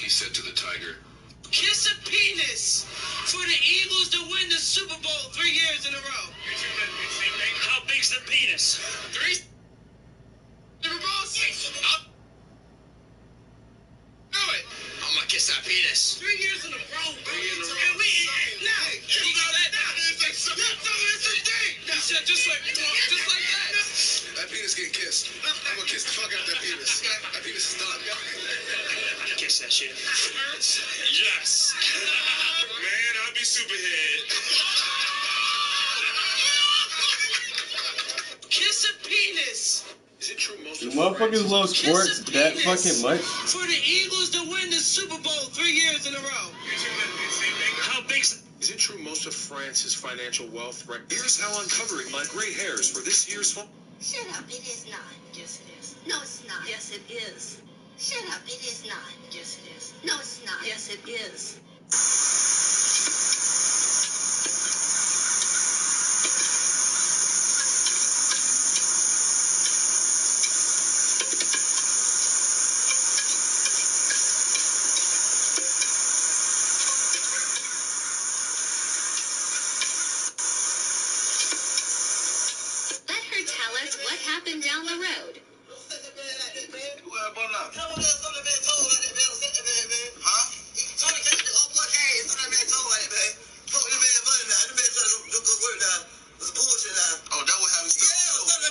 He said to the tiger, "Kiss a penis for the Eagles to win the Super Bowl 3 years in a row." How big's the penis? 3 Super Bowls? I'll do it. I'm gonna kiss that penis. 3 years in a row. 3 in a row. And you know that now. It's a thing. You said just like that. that penis getting kissed. I'm gonna kiss the fuck out that penis. That penis is done. Kiss that shit. Yes. Man, I'll be Superhead. Kiss a penis. Is it true most Do of motherfuckers love sports that fucking much? For the Eagles to win the Super Bowl 3 years in a row. How big's... Is it true most of France's financial wealth? Here's how uncovering my gray hairs for this year's fall. Shut up, it is not. Yes, it is. No, it's not. Yes, it is. Shut up, it is not. Yes, it is. No, it's not. Yes, it is. Let her tell us what happened down the road. Oh, that was how he started. Tell the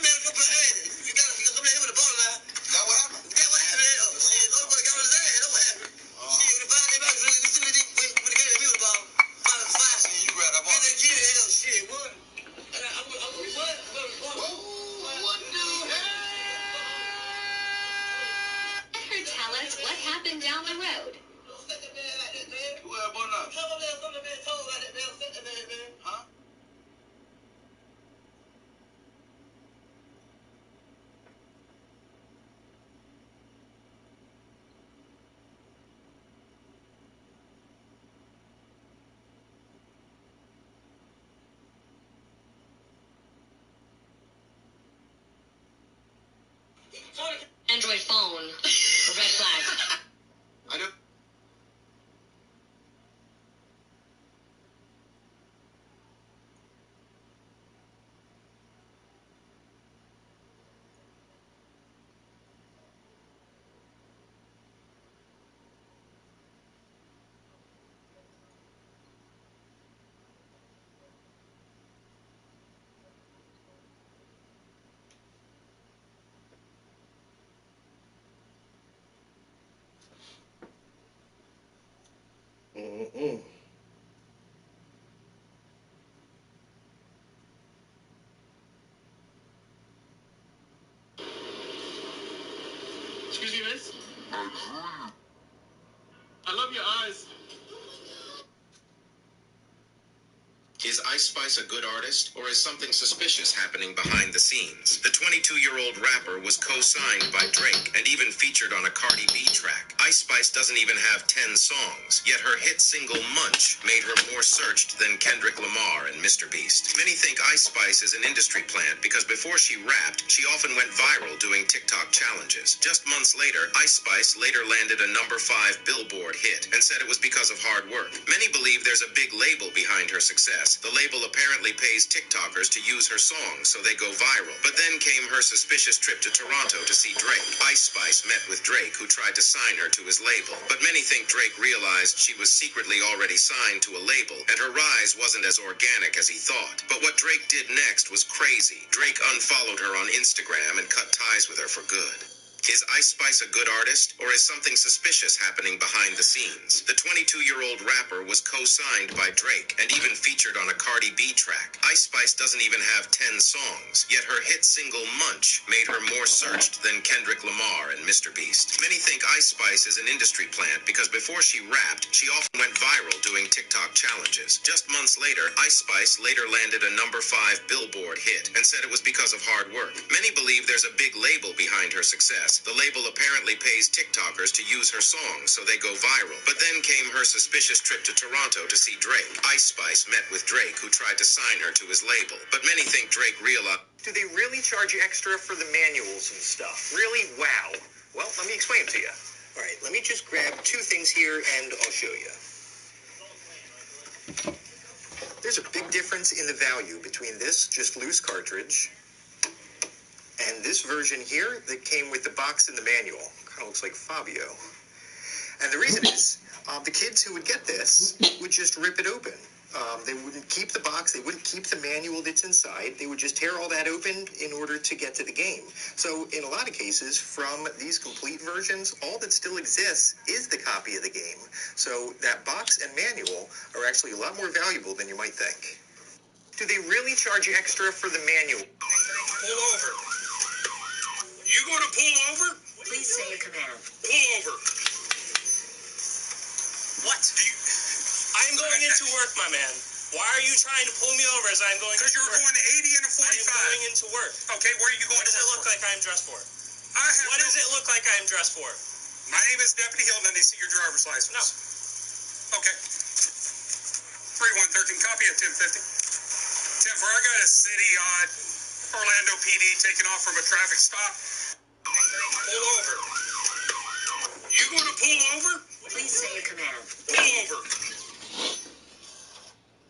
news. That what happened? You grabbed that ball. Let her tell us what happened down the road. Huh? Android phone. Red flag. I know. Excuse me, miss? I love your eyes. Is Ice Spice a good artist, or is something suspicious happening behind the scenes? The 22-year-old rapper was co-signed by Drake and even featured on a Cardi B track. Ice Spice doesn't even have 10 songs, yet her hit single Munch made her more searched than Kendrick Lamar and Mr. Beast. Many think Ice Spice is an industry plant because before she rapped, she often went viral doing TikTok challenges. Just months later, Ice Spice later landed a number 5 Billboard hit and said it was because of hard work. Many believe there's a big label behind her success. The label apparently pays TikTokers to use her songs so they go viral. But then came her suspicious trip to Toronto to see Drake. Ice Spice met with Drake, who tried to sign her to his label. But many think Drake realized she was secretly already signed to a label, and her rise wasn't as organic as he thought. But what Drake did next was crazy. Drake unfollowed her on Instagram and cut ties with her for good. Is Ice Spice a good artist, or is something suspicious happening behind the scenes? The 22-year-old rapper was co-signed by Drake and even featured on a Cardi B track. Ice Spice doesn't even have 10 songs, yet her hit single Munch made her more searched than Kendrick Lamar and Mr. Beast. Many think Ice Spice is an industry plant because before she rapped, she often went viral doing TikTok challenges. Just months later, Ice Spice later landed a number 5 Billboard hit and said it was because of hard work. Many believe there's a big label behind her success. The label apparently pays TikTokers to use her songs so they go viral. But then came her suspicious trip to Toronto to see Drake. Ice Spice met with Drake, who tried to sign her to his label. But many think Drake realized... Do they really charge you extra for the manuals and stuff? Really? Wow. Well, let me explain it to you. All right, let me just grab 2 things here and I'll show you. There's a big difference in the value between this just loose cartridge and this version here that came with the box and the manual. Kind of looks like Fabio. And the reason is, the kids who would get this would just rip it open. They wouldn't keep the box, they wouldn't keep the manual that's inside, they would just tear all that open in order to get to the game. So in a lot of cases, from these complete versions, all that still exists is the copy of the game. So that box and manual are actually a lot more valuable than you might think. Do they really charge you extra for the manual? Pull over. You gonna pull over? Please say your command. Pull over. What? I'm going into work, my man. Why are you trying to pull me over as I'm going into work? Because you're going to 80 and a 45. I'm going into work. Okay, where are you going What does to it work look like I'm dressed for? What does it look like I'm dressed for? My name is Deputy Hilton, and they see your driver's license. No. Okay. 3113, copy at 1050. 10-4, I got a city on Orlando PD taking off from a traffic stop. Pull over. You gonna pull over? Please say your command. Pull over.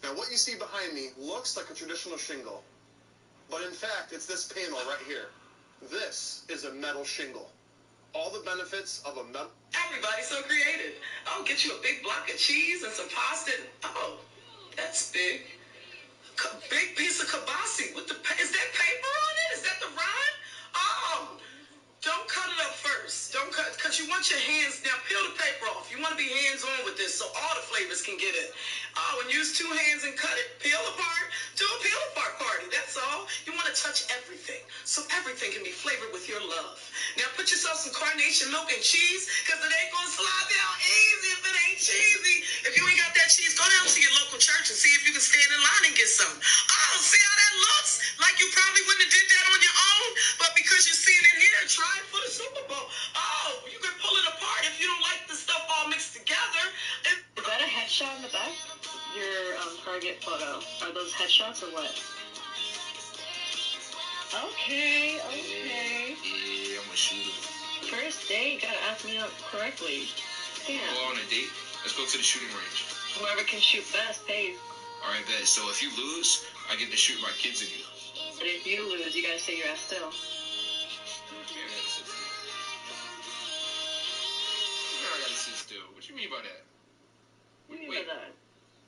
Now what you see behind me looks like a traditional shingle, but in fact it's this panel right here. This is a metal shingle. All the benefits of a metal... Everybody's so creative. I'll get you a big block of cheese and some pasta. Oh, that's big. Big piece of kibasi. Is that paper on it? Is that the rind? Oh, don't cut it up first. Don't cut, because you want your hands, now peel the paper off. You want to be hands-on with this so all the flavors can get in. Oh, and use 2 hands and cut it. Peel apart. Do a peel apart party. That's all. You want to touch everything so everything can be flavored with your love. Now put yourself some carnation milk and cheese, because it ain't going to slide down easy if it ain't cheesy. If you ain't got that cheese, go down to your local church and see if you can stand in line and get some. Oh, see how that looks? Like you probably wouldn't have did that on your own, but because you're seeing it here, try it for the Super Bowl. Oh, you can pull it apart if you don't like the stuff all mixed together. Is that a headshot in the back? Your target photo. Are those headshots or what? Okay. Yeah, I'm a shooter. First date, gotta ask me out correctly. Damn. Go on a date. Let's go to the shooting range. Whoever can shoot best pays. Alright, bet. So if you lose, I get to shoot my kids and you. But if you lose, you gotta say your ass still. Yeah, that's it. I gotta sit still. What you mean by that? What do you mean by that?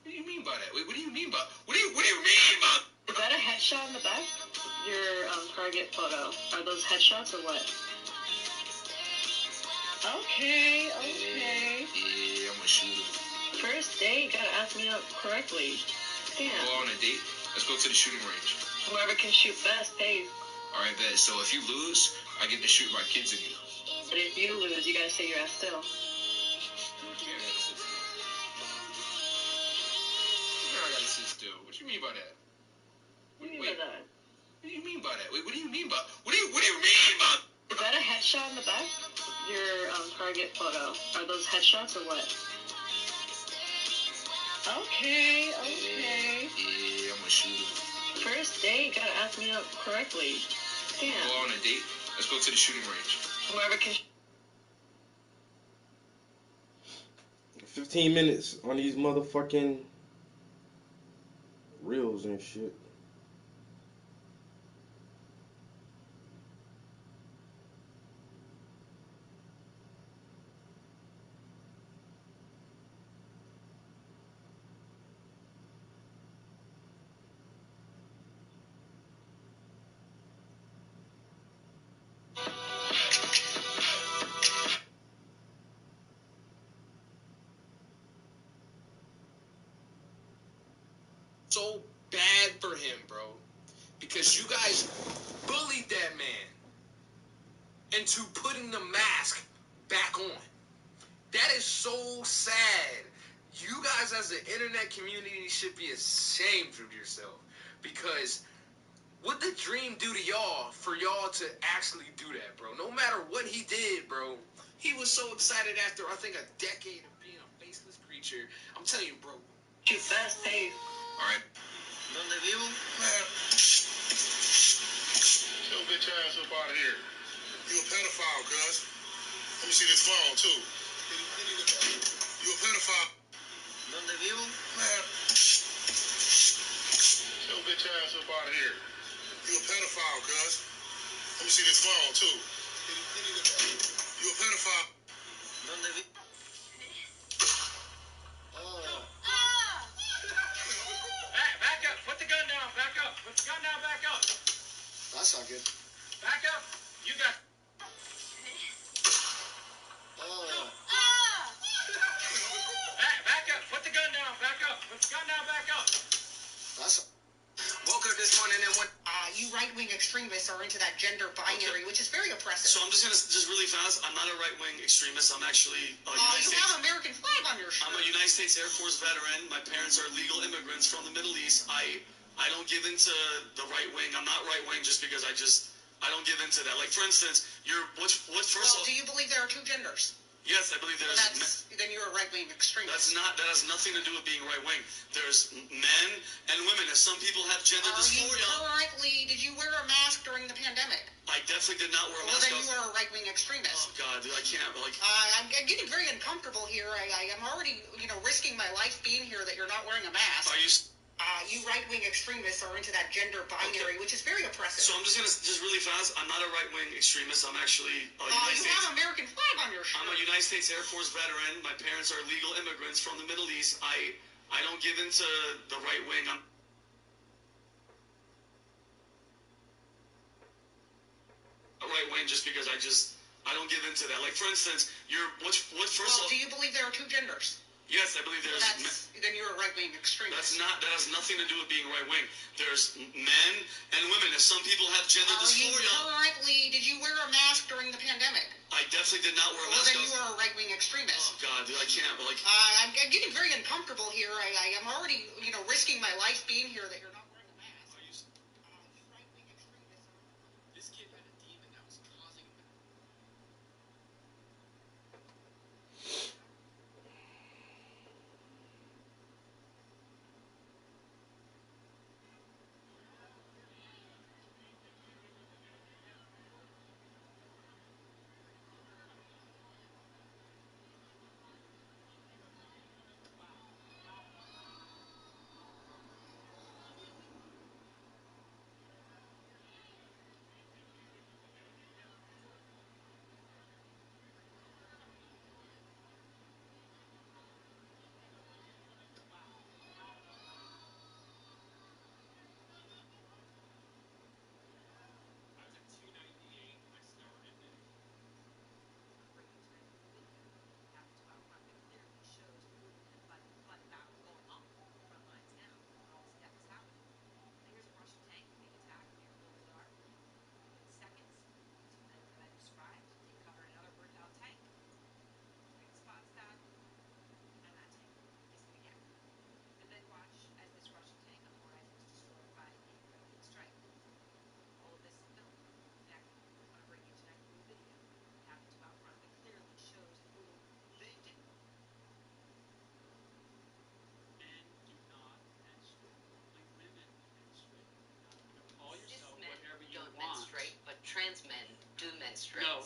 What do you mean by that? Wait, what do you mean by... What do you mean by... Is that a headshot in the back? Your target photo. Are those headshots or what? Okay. Yeah, I'm a shooter. First date, gotta ask me out correctly. Damn. Go on a date. Let's go to the shooting range. Whoever can shoot best pays. Alright, bet. So if you lose, I get to shoot my kids and you. But if you lose, you gotta sit your ass still. You can't have sit still. You know I gotta sit still. What you mean by that? What do you mean by that? What do you mean by that? Wait, what do you mean by? What do you mean by? Is that a headshot in the back? Your target photo. Are those headshots or what? Okay. Yeah, I'm a shooter. First date, gotta ask me up correctly. Damn. Go on a date. Let's go to the shooting range. Whoever can. 15 minutes on these motherfucking reels and shit. So bad for him, bro. Because you guys bullied that man into putting the mask back on. That is so sad. You guys as the internet community should be ashamed of yourself. Because what did Dream do to y'all for y'all to actually do that, bro? No matter what he did, bro. He was so excited after, I think, a decade of being a faceless creature. I'm telling you, bro. You fast paced. Alright. ¿Dónde vivo? Your bitch ass up out of here. You a pedophile, cuz. Let me see this phone, too. You a pedophile. ¿Dónde vivo? Your bitch ass up out of here. You a pedophile, cuz. Let me see this phone, too. You a pedophile. ¿Dónde vivo? Back up. Put the gun down. Back up. Put the gun down. Back up. That's not good. Back up. You got. Back up. Put the gun down. Back up. Put the gun down. Back up. That's. Woke up this morning and went. You right-wing extremists are into that gender binary, which is very oppressive. So I'm just gonna really fast. I'm not a right-wing extremist. I'm actually a you have an American flag on your shirt. I'm a United States Air Force veteran. My parents are legal immigrants from the Middle East. I don't give into the right wing. I'm not right-wing just because I don't give into that. Like for instance, do you believe there are two genders? Yes, I believe there's. Then you're a right-wing extremist. That has nothing to do with being right-wing. There's men and women. As some people have gender dysphoria. Did you wear a mask during the pandemic? I definitely did not wear a mask. Well, then you are a right-wing extremist. Oh God, dude, I can't. I'm getting very uncomfortable here. I'm already, risking my life being here that you're not wearing a mask. Are you? You right-wing extremists are into that gender binary, which is very oppressive. So I'm just gonna really fast. I'm not a right-wing extremist. I'm actually a United States. You have an American flag on your shirt. I'm a United States Air Force veteran. My parents are legal immigrants from the Middle East. I don't give into the right wing. I'm a right wing just because I don't give into that. Like for instance, do you believe there are two genders? Yes, I believe there's. Then you're a right-wing extremist. That has nothing to do with being right-wing. There's men and women. As some people have gender dysphoria. Did you wear a mask during the pandemic? I definitely did not wear a mask. Well, then you are a right-wing extremist. Oh God, dude, I can't. I'm getting very uncomfortable here. I'm already, risking my life being here that you're not wearing a mask. Right-wing extremist. This kid had a demon that was causing him.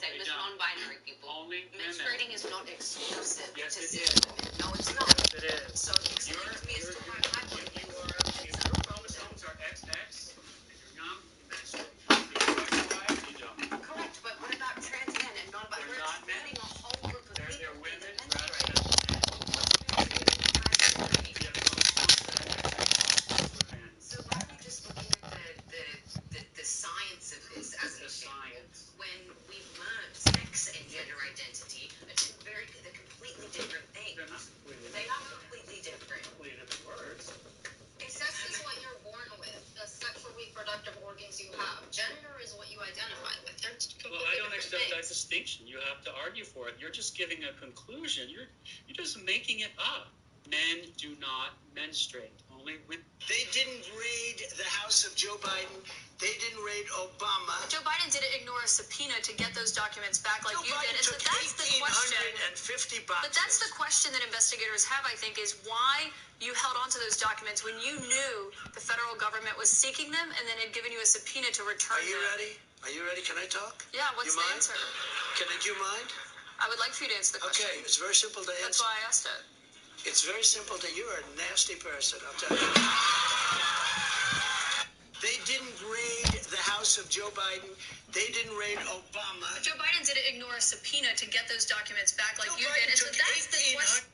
same as non-binary people. Only Menstruating is not exclusive Yes, to it cis is. women. No, it's not. It is. So explain to me as to why I would If your chromosomes are XX, and you're young, you menstruate. If you're XY, you don't. correct, but what about trans men and non-binary? They're We're not men. excluding a whole group of They're people women that rather menstruate. than men. If you have chromosomes that are XX, we're men. So why are we just looking at the science of this as The an example science. when we've learned sex and gender identity are two they're completely different things. They're not completely They are completely different. completely different words. Sex is what you're born with. The sexual reproductive organs you have. Gender is what you identify with. They're completely Well, I don't different accept that things. distinction. You have to argue for it. You're just giving a conclusion. You're just making it up. Men do not menstruate. Only with They didn't raid the house of Joe Biden. They didn't raid Obama. Joe Biden didn't ignore a subpoena to get those documents back like Joe you Biden did. And so took that's the question. 1,850 boxes. But that's the question that investigators have, I think, is why you held on to those documents when you knew the federal government was seeking them and then had given you a subpoena to return Are you them. ready? Are you ready? Can I talk? Yeah, what's You the mind? answer? Do you mind? I would like for you to answer the question. Okay, it's very simple to That's answer. why I asked it. It's very simple to you're a nasty person, I'll tell you. They didn't raid the house of Joe Biden. They didn't raid Obama. Joe Biden didn't ignore a subpoena to get those documents back like Joe you Biden did. And so took that's the 1,800 question.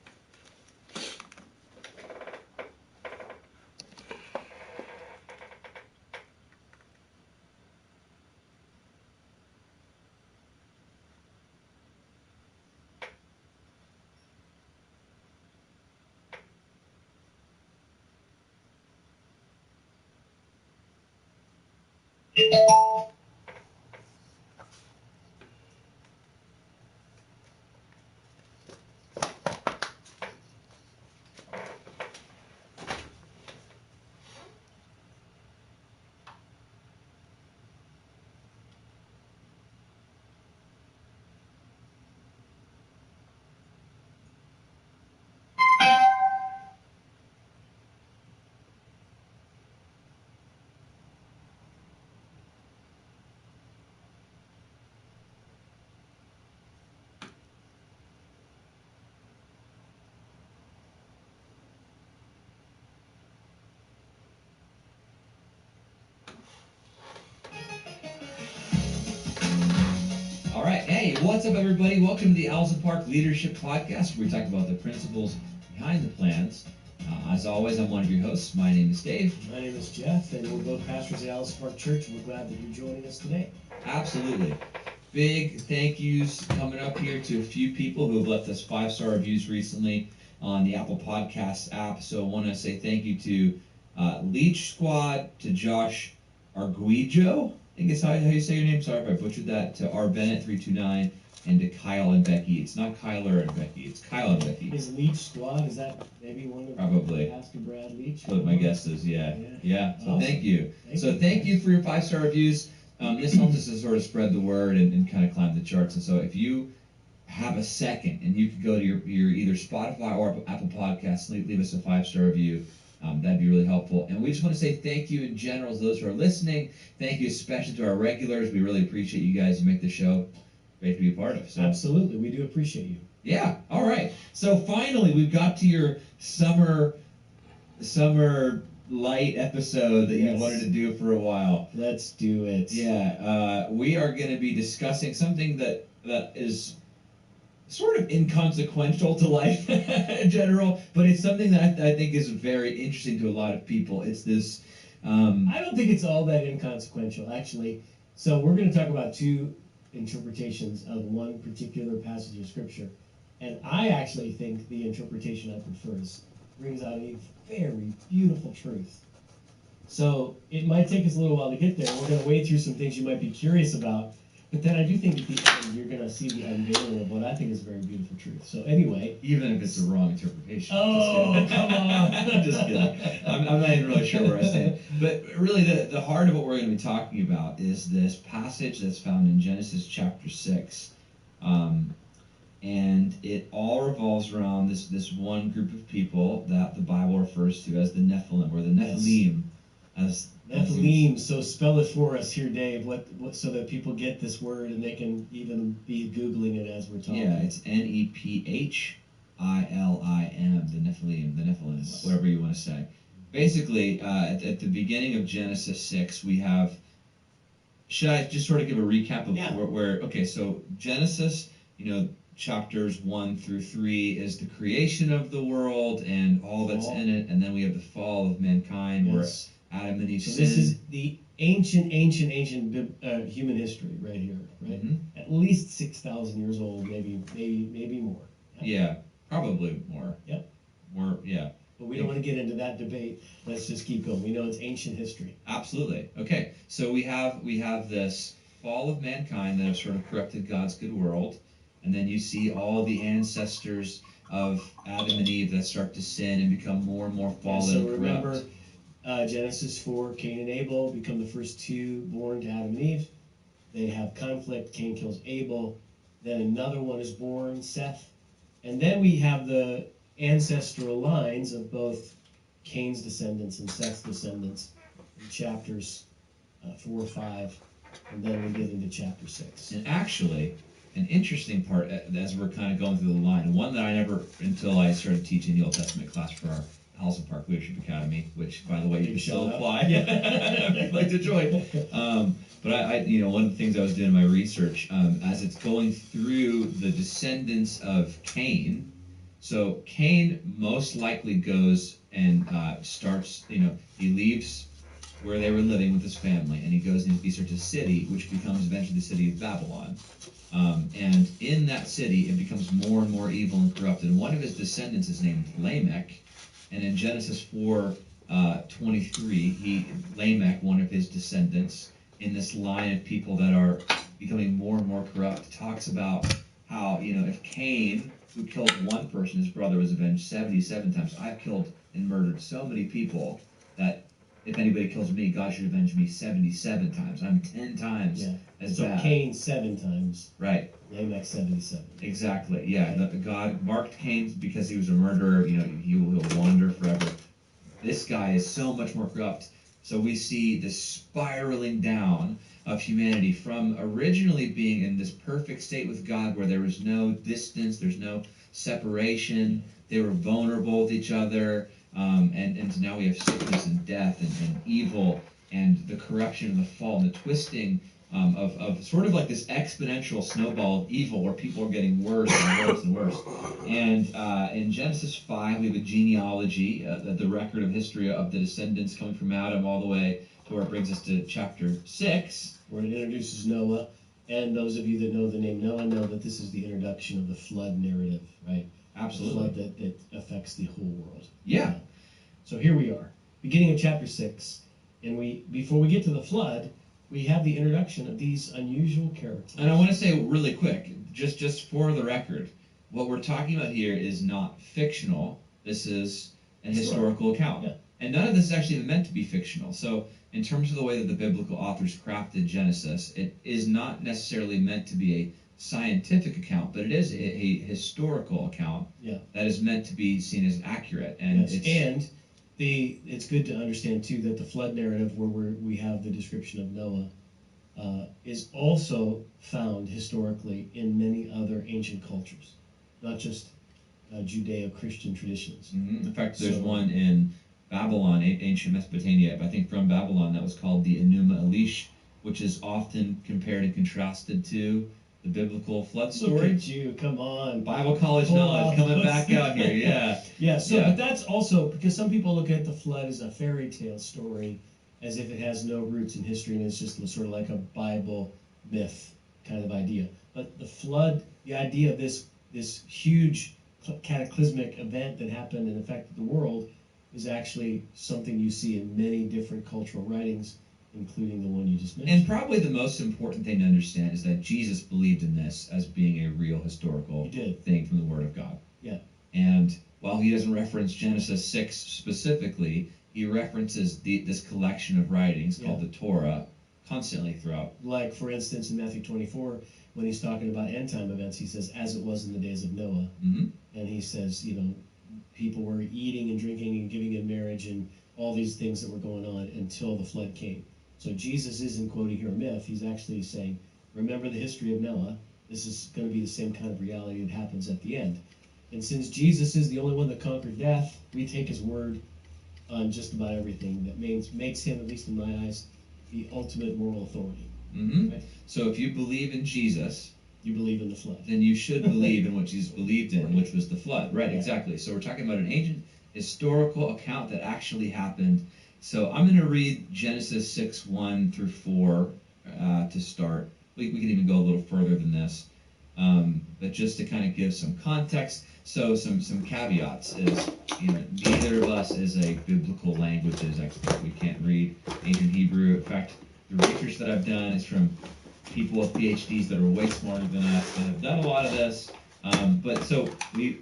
All right, hey, what's up, everybody? Welcome to the Allison Park Leadership Podcast, where we talk about the principles behind the plans. As always, I'm one of your hosts. My name is Dave. My name is Jeff, and we're both pastors at Allison Park Church, and we're glad that you're joining us today. Absolutely. Big thank yous coming up here to a few people who have left us 5-star reviews recently on the Apple Podcasts app. So I want to say thank you to Leech Squad, to Josh Arguijo, I think it's how you say your name. Sorry if I butchered that. To R Bennett 329 and to Kyle and Becky. It's not Kyler and Becky. It's Kyle and Becky. Is Leech Squad? Is that maybe one of Probably. Pastor Brad Leach? But my guess is yeah. So Awesome. thank you. Thank you for your 5-star reviews. This helps us to sort of spread the word and kind of climb the charts. And so if you have a second and you could go to your either Spotify or Apple Podcasts, leave us a 5-star review. That'd be really helpful. And we just want to say thank you in general to those who are listening. Thank you especially to our regulars. We really appreciate you guys. You make the show great to be a part of. So. Absolutely. We do appreciate you. Yeah. All right. So finally, we've got to your summer light episode that you wanted to do for a while. Let's do it. Yeah. We are going to be discussing something that is sort of inconsequential to life in general, but it's something that I think is very interesting to a lot of people. It's this... I don't think it's all that inconsequential, actually. So we're going to talk about two interpretations of one particular passage of Scripture. And I actually think the interpretation I prefer brings out a very beautiful truth. So it might take us a little while to get there. We're going to wade through some things you might be curious about. But then I do think at the end you're going to see the unveiling of what I think is a very beautiful truth. So anyway. Even if it's a wrong interpretation. Oh, come on. I'm just kidding. I'm not even really sure where I stand. But really the heart of what we're going to be talking about is this passage that's found in Genesis chapter 6. And it all revolves around this one group of people that the Bible refers to as the Nephilim, or the Nephilim. as Nephilim, so spell it for us here, Dave, what so that people get this word and they can even be Googling it as we're talking. Yeah, it's Nephlim, the Nephilim, whatever you want to say. Basically, at the beginning of Genesis 6, we have. Should I just sort of give a recap of where? Okay, so Genesis, chapters 1 through 3 is the creation of the world and all that's in it, and then we have the fall of mankind, where Adam and Eve sinned. This is the ancient human history right here, right? Mm-hmm. At least 6,000 years old, maybe more. Yeah, probably more. Yep. More, yeah. But we don't want to get into that debate. Let's just keep going. We know it's ancient history. Absolutely. Okay, so we have this fall of mankind that have sort of corrupted God's good world, and then you see all the ancestors of Adam and Eve that start to sin and become more and more fallen and corrupt. Remember, Genesis 4, Cain and Abel become the first two born to Adam and Eve. They have conflict. Cain kills Abel. Then another one is born, Seth. And then we have the ancestral lines of both Cain's descendants and Seth's descendants in chapters 4, 5, and then we get into chapter 6. And actually, an interesting part, as we're kind of going through the line, one that I never, until I started teaching the Old Testament class for our Allison Park Leadership Academy, which, by the way, you can still apply if you'd like to join. But I one of the things I was doing in my research, as it's going through the descendants of Cain, so Cain most likely goes and starts, he leaves where they were living with his family, and he goes and he starts a city, which becomes eventually the city of Babylon. And in that city, it becomes more and more evil and corrupt. And one of his descendants is named Lamech. And in Genesis 4:23, Lamech, one of his descendants, in this line of people that are becoming more and more corrupt, talks about how, if Cain, who killed one person, his brother was avenged 77 times. I've killed and murdered so many people that if anybody kills me, God should avenge me 77 times. I'm 10 times as bad. So Cain 7 times. Right. Lamech 77. Exactly. Yeah. God marked Cain because he was a murderer. He will wander forever. This guy is so much more corrupt. So we see the spiraling down of humanity from originally being in this perfect state with God where there was no distance, there's no separation, they were vulnerable with each other, and now we have sickness and death and evil and the corruption and the fall and the twisting of sort of like this exponential snowball of evil where people are getting worse and worse and worse. And in Genesis 5, we have a genealogy, the record of history of the descendants coming from Adam all the way to where it brings us to chapter 6. Where it introduces Noah. And those of you that know the name Noah know that this is the introduction of the flood narrative, right? Absolutely. The flood that affects the whole world. Yeah. So here we are, beginning of chapter 6. And before we get to the flood, we have the introduction of these unusual characters. And I want to say really quick, just for the record, what we're talking about here is not fictional. This is an historical account. Yeah. And none of this is actually meant to be fictional. So in terms of the way that the biblical authors crafted Genesis, it is not necessarily meant to be a scientific account, but it is a historical account that is meant to be seen as accurate. And it's good to understand too that the flood narrative, where we have the description of Noah, is also found historically in many other ancient cultures, not just Judeo-Christian traditions. Mm-hmm. In fact, there's one in Babylon, ancient Mesopotamia, I think from Babylon, that was called the Enuma Elish, which is often compared and contrasted to the biblical flood story. Look at you, come on. Bible college knowledge coming back out here, yeah. But that's also, because some people look at the flood as a fairy tale story, as if it has no roots in history, and it's just sort of like a Bible myth kind of idea. But the flood, the idea of this huge cataclysmic event that happened and affected the world, is actually something you see in many different cultural writings, including the one you just mentioned. And probably the most important thing to understand is that Jesus believed in this as being a real historical thing from the Word of God. Yeah. And while he doesn't reference Genesis 6 specifically, he references this collection of writings called the Torah constantly throughout. Like, for instance, in Matthew 24, when he's talking about end-time events, he says, as it was in the days of Noah. Mm-hmm. And he says, people were eating and drinking and giving in marriage and all these things that were going on until the flood came. So Jesus isn't quoting here a myth. He's actually saying, remember the history of Noah. This is going to be the same kind of reality that happens at the end. And since Jesus is the only one that conquered death, we take his word on just about everything. That makes him, at least in my eyes, the ultimate moral authority. Mm-hmm. Right? So if you believe in Jesus, you believe in the flood. Then you should believe in what Jesus believed in, which was the flood. Right, Yeah. exactly. So we're talking about an ancient historical account that actually happened. So I'm going to read Genesis 6:1 through 4 to start. We can even go a little further than this. But just to kind of give some context, so some caveats is, neither of us is a biblical languages expert. We can't read ancient Hebrew. In fact, the research that I've done is from people with PhDs that are way smarter than us that have done a lot of this. But so we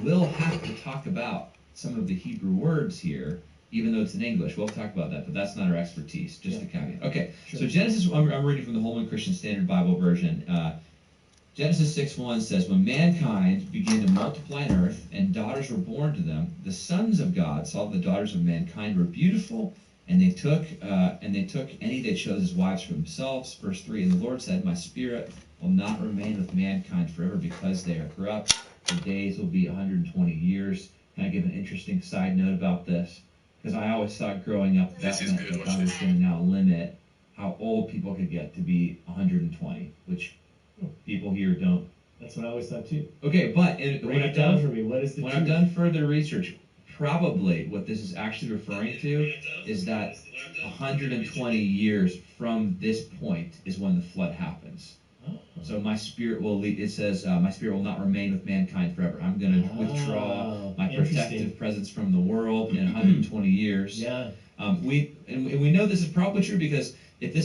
will have to talk about some of the Hebrew words here, even though it's in English. We'll talk about that, but that's not our expertise, just a caveat. Okay, Sure. So Genesis, I'm reading from the Holman Christian Standard Bible Version. Genesis 6:1 says, when mankind began to multiply on earth and daughters were born to them, the sons of God saw that the daughters of mankind were beautiful, and they took any they chose as wives for themselves. Verse 3, and the Lord said, my spirit will not remain with mankind forever because they are corrupt. The days will be 120 years. Can I give an interesting side note about this? Because I always thought growing up that meant that God was going to now limit how old people could get to be 120, which people here don't. That's what I always thought too. Okay, but Break it down for me. What is the when truth? I've done further research, probably what this is actually referring to is that 120 years from this point is when the flood happens. So my spirit will lead. It says, my spirit will not remain with mankind forever. I'm going to withdraw my protective presence from the world in 120 years. Yeah. We know this is probably true because if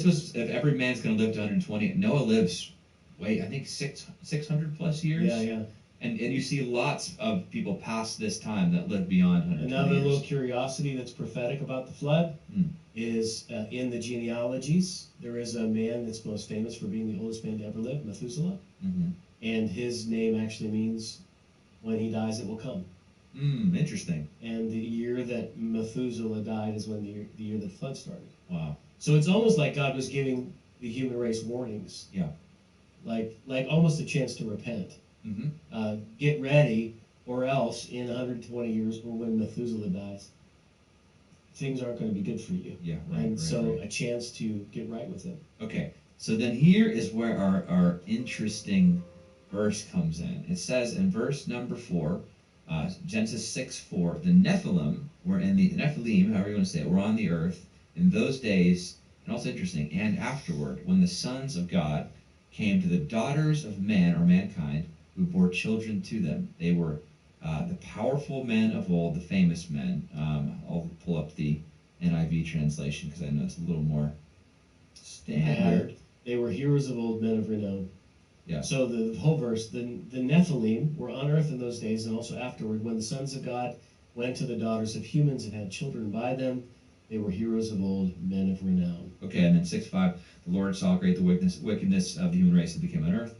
every man's going to live to 120, Noah lives, I think 600 plus years. Yeah, yeah. And you see lots of people past this time that live beyond 120 Another years. little curiosity that's prophetic about the flood is in the genealogies, there is a man that's most famous for being the oldest man to ever live, Methuselah. Mm-hmm. And his name actually means when he dies, it will come. Interesting. And the year that Methuselah died is when the year that the flood started. Wow. So it's almost like God was giving the human race warnings. Yeah. Like almost a chance to repent. Mm-hmm. Get ready, or else in 120 years, or when Methuselah dies, things aren't going to be good for you. Yeah, right. And right, so right. a chance to get right with Him. Okay, so then here is where our interesting verse comes in. It says in verse number 4, Genesis 6:4, the Nephilim were in the Nephilim, however you want to say it, were on the earth in those days, and also interesting, and afterward, when the sons of God came to the daughters of men or mankind, who bore children to them. They were the powerful men of old, the famous men. I'll pull up the NIV translation because I know it's a little more standard. They were heroes of old, men of renown. Yeah. So the whole verse, the Nephilim were on earth in those days and also afterward, when the sons of God went to the daughters of humans and had children by them. They were heroes of old, men of renown. Okay, and then 6:5, the Lord saw great the wickedness of the human race that became on earth,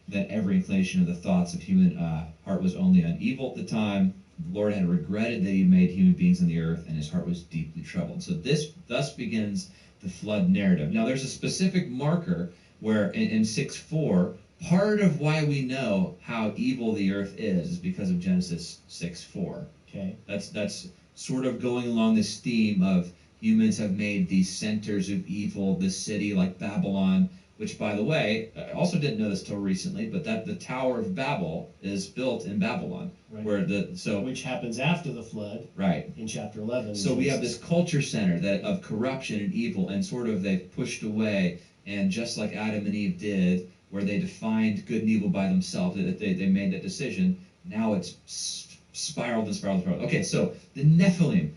that every inclination of the thoughts of human heart was only on evil at the time. The Lord had regretted that he made human beings on the earth, and his heart was deeply troubled. So this thus begins the flood narrative. Now there's a specific marker where in 6:4, part of why we know how evil the earth is because of Genesis 6:4. Okay. That's sort of going along this theme of humans have made these centers of evil, this city like Babylon, which, by the way, I also didn't know this till recently, but that the Tower of Babel is built in Babylon, Right. which happens after the flood, right? In chapter 11. So we have this culture center of corruption and evil, and sort of they've pushed away, and just like Adam and Eve did, where they defined good and evil by themselves, they made that decision. Now it's spiraled and spiraled and spiraled. Okay, so the Nephilim.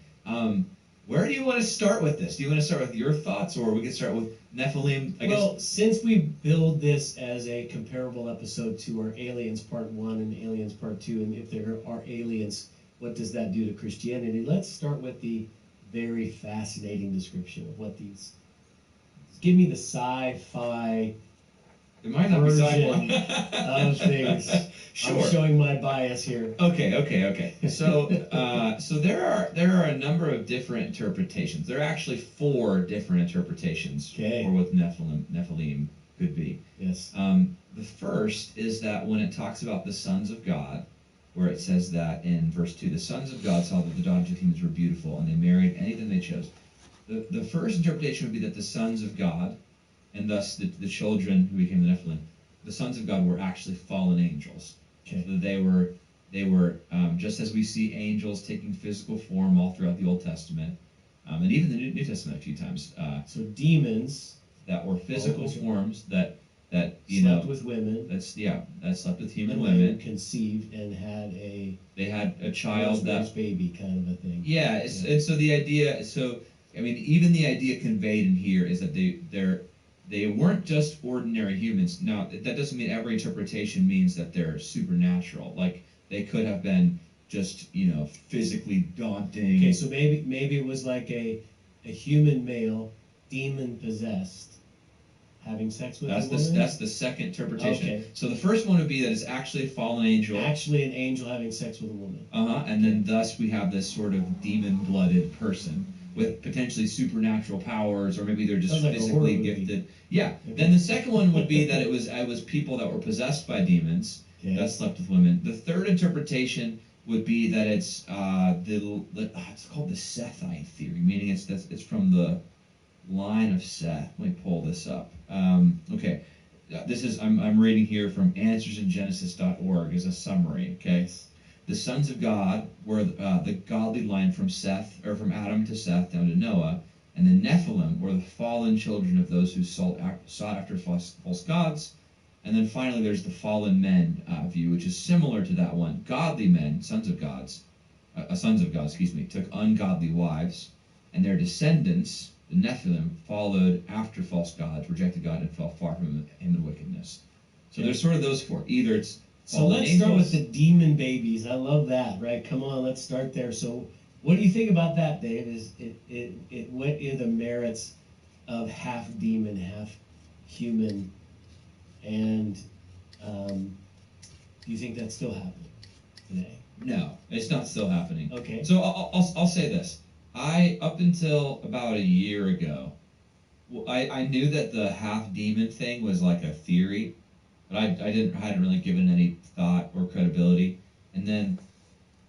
Where do you want to start with this? Do you want to start with your thoughts, or we can start with Nephilim? Well, since we build this as a comparable episode to our Aliens Part 1 and Aliens Part 2, and if there are aliens, what does that do to Christianity? Let's start with the very fascinating description of what these... Give me the sci-fi It might not be version sci-fi. of things. Sure. I'm showing my bias here. Okay. So, so there are a number of different interpretations. There are actually 4 different interpretations for what Nephilim could be. Yes. The first is that when it talks about the sons of God, where it says that in verse 2, the sons of God saw that the daughters of humans were beautiful, and they married anything they chose. The first interpretation would be that the sons of God, and thus the children who became the Nephilim, the sons of God were actually fallen angels. Okay. So they were just as we see angels taking physical form all throughout the Old Testament, and even the New Testament a few times. So demons that were physical forms that you slept know with women. that slept with human and women. Conceived and had They had a child Rosemary's Baby kind of a thing. Yeah, and so the idea. So I mean, even the idea conveyed in here is that they weren't just ordinary humans. Now, that doesn't mean every interpretation means that they're supernatural. Like, they could have been just, physically daunting. Okay, so maybe it was like a human male, demon-possessed, having sex with a woman? That's the second interpretation. Okay. So the first one would be that it's actually a fallen angel. Actually an angel having sex with a woman. And then thus we have this sort of demon-blooded person with potentially supernatural powers, or maybe they're just Sounds like a horror physically movie. gifted. Yeah. Okay. Then the second one would be that it was people that were possessed by demons that slept with women. The third interpretation would be that it's it's called the Sethite theory, meaning it's from the line of Seth. Let me pull this up. Okay. This is I'm reading here from AnswersInGenesis.org as a summary. Okay. The sons of God were the godly line from Adam to Seth down to Noah, and the Nephilim were the fallen children of those who sought after false gods. And then finally, there's the fallen men view, which is similar to that one. Godly men, sons of God, took ungodly wives, and their descendants, the Nephilim, followed after false gods, rejected God, and fell far from him in wickedness. So there's sort of those 4. Either it's so let's start with the demon babies. I love that, right? Come on, let's start there. So what do you think about that, Dave? What are the merits of half demon, half human? And do you think that's still happening today? No, it's not still happening. Okay. So I'll say this. Up until about a year ago, I knew that the half demon thing was like a theory, but I hadn't really given any thought or credibility. And then,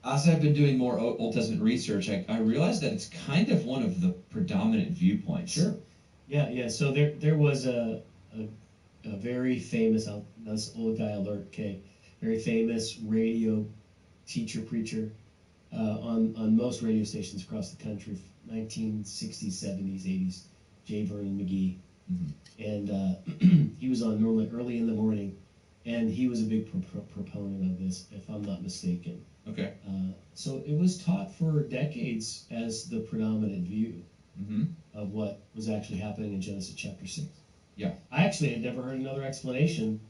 as I've been doing more Old Testament research, I realized that it's kind of one of the predominant viewpoints. Sure. Yeah. So there was a very famous, this old guy alert, okay, very famous radio teacher preacher on most radio stations across the country, 1960s, 70s, 80s, J. Vernon McGee. Mm-hmm. And he was on normally early in the morning, and he was a big proponent of this, if I'm not mistaken. Okay. So it was taught for decades as the predominant view of what was actually happening in Genesis chapter 6. Yeah. I actually had never heard another explanation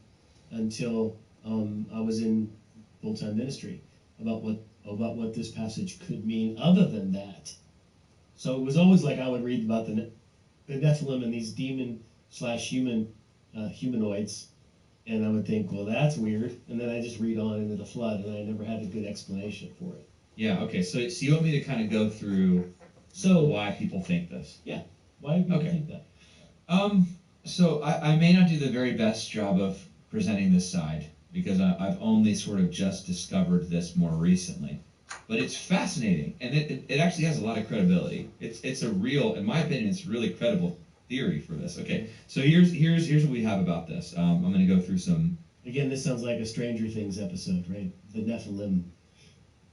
until I was in full-time ministry about what this passage could mean other than that. So it was always like I would read about the Nephilim and these demon/human humanoids, and I would think, well, that's weird. And then I just read on into the flood, and I never had a good explanation for it. Yeah, okay. So you want me to kind of go through why people think this? Yeah. Why do people think that? So I may not do the very best job of presenting this side, because I've only sort of just discovered this more recently. But it's fascinating, and it actually has a lot of credibility. It's a real, in my opinion, it's a really credible theory for this. Okay, so here's what we have about this. I'm going to go through some. Again, this sounds like a Stranger Things episode, right? The Nephilim.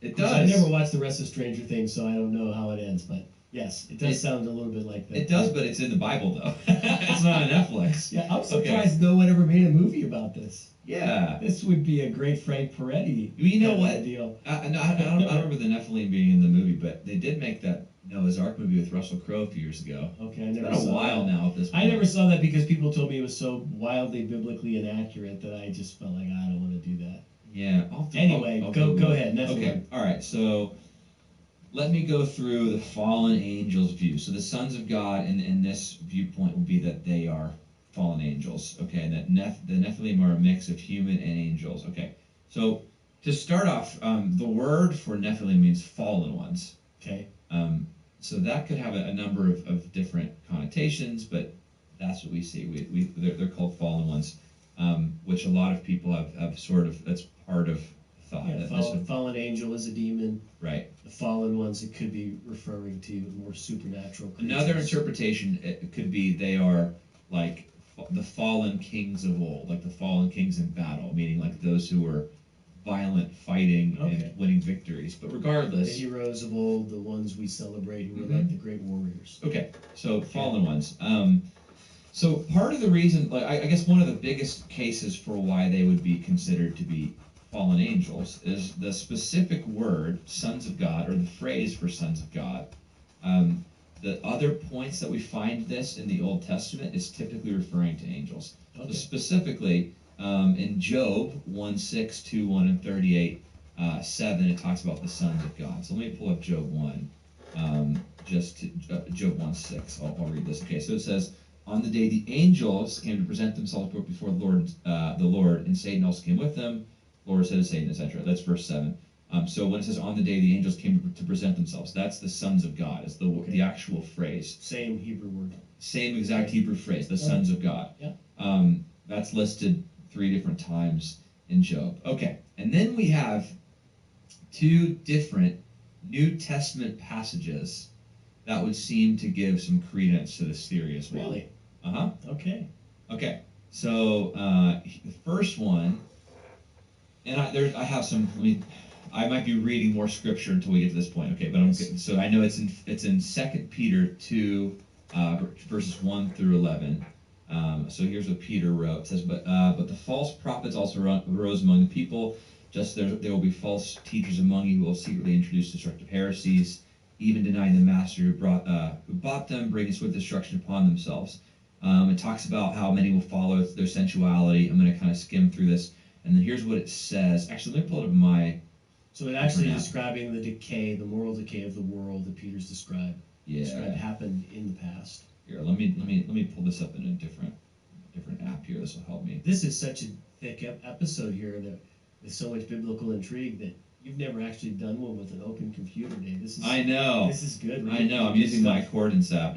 It does. I never watched the rest of Stranger Things, so I don't know how it ends, but yes, it does sound a little bit like that. It does, but it's in the Bible, though. It's not on Netflix. Yeah, I'm surprised no one ever made a movie about this. Yeah. This would be a great Frank Peretti. You know what? Deal. I don't remember the Nephilim being in the movie, but they did make that Noah's Ark movie with Russell Crowe a few years ago. Okay, I it's never been saw a while that. now at this point. I never saw that because people told me it was so wildly biblically inaccurate that I just felt like I don't want to do that. Yeah. Anyway, go ahead. Nephilim. Okay. All right. So let me go through the fallen angels' view. So the sons of God in this viewpoint will be that they are fallen angels. Okay, and that the Nephilim are a mix of human and angels. Okay, so to start off, the word for Nephilim means fallen ones. Okay. So that could have a number of different connotations, but that's what we see. They're called fallen ones, which a lot of people have sort of, that's part of thought. Yeah, fallen angel is a demon. Right. The fallen ones, it could be referring to more supernatural creatures. Another interpretation, it could be they are like the fallen kings of old, like the fallen kings in battle, meaning like those who were violent, fighting, and winning victories. But regardless... The heroes of old, the ones we celebrate, who are like the great warriors. Okay, so fallen ones. So part of the reason, like I guess one of the biggest cases for why they would be considered to be fallen angels is the specific word, sons of God, or the phrase for sons of God. The other points that we find this in the Old Testament is typically referring to angels. So specifically, in Job 1:6, 2:1, and 38:7, it talks about the sons of God. So let me pull up Job 1, Job 1:6. I'll read this. Okay, so it says, "On the day the angels came to present themselves before the Lord, and Satan also came with them. The Lord said to Satan, etc." That's verse 7. So when it says, "On the day the angels came to present themselves," that's the sons of God. It's the actual phrase. Same Hebrew word. Same exact Hebrew phrase, the sons of God. Yeah. That's listed 3 different times in Job. Okay, and then we have 2 different New Testament passages that would seem to give some credence to this theory as well. Really? Uh-huh. Okay. Okay, so the first one, and I have some, I might be reading more scripture until we get to this point. Okay, but so I know it's in 2 Peter 2, verses 1 through 11. So here's what Peter wrote. It says, but the false prophets also arose among the people. Just there will be false teachers among you who will secretly introduce destructive heresies, even denying the master who bought them, bringing swift destruction upon themselves. It talks about how many will follow their sensuality. I'm going to kind of skim through this. And then here's what it says. Actually, let me pull it up So it actually is describing the decay, the moral decay of the world that Peter's described. Yeah. Described happened in the past. Here, let me pull this up in a different app here. This will help me. This is such a thick episode here that with so much biblical intrigue that you've never actually done one with an open computer, Dave. I know. This is good. I know. I'm using my Accordance app.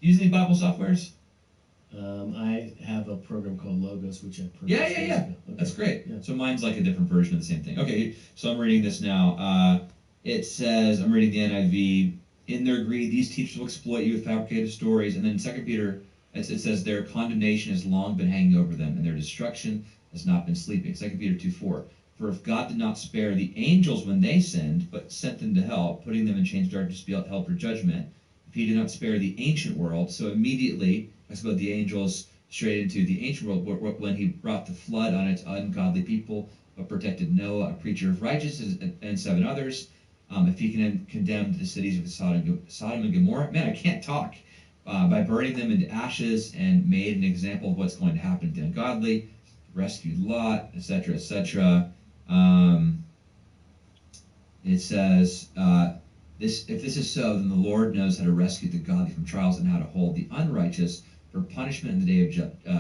Use any Bible softwares? I have a program called Logos, which I purchased. Yeah. Okay. That's great. Yeah. So mine's like a different version of the same thing. Okay, so I'm reading this now. It says, I'm reading the NIV, "In their greed, these teachers will exploit you with fabricated stories." And then in 2 Peter, it says, "Their condemnation has long been hanging over them, and their destruction has not been sleeping." 2 Peter 2:4. "For if God did not spare the angels when they sinned, but sent them to hell, putting them in chains of darkness to be held for judgment, if he did not spare the ancient world," so immediately, talks about the angels straight into the ancient world, "when he brought the flood on its ungodly people, but protected Noah, a preacher of righteousness, and 7 others, if he condemned the cities of Sodom and Gomorrah," man, I can't talk, "by burning them into ashes, and made an example of what's going to happen to the ungodly, rescued Lot," etc., etc. It says, if this is so, then the Lord knows how to rescue the godly from trials and how to hold the unrighteous for punishment in the day of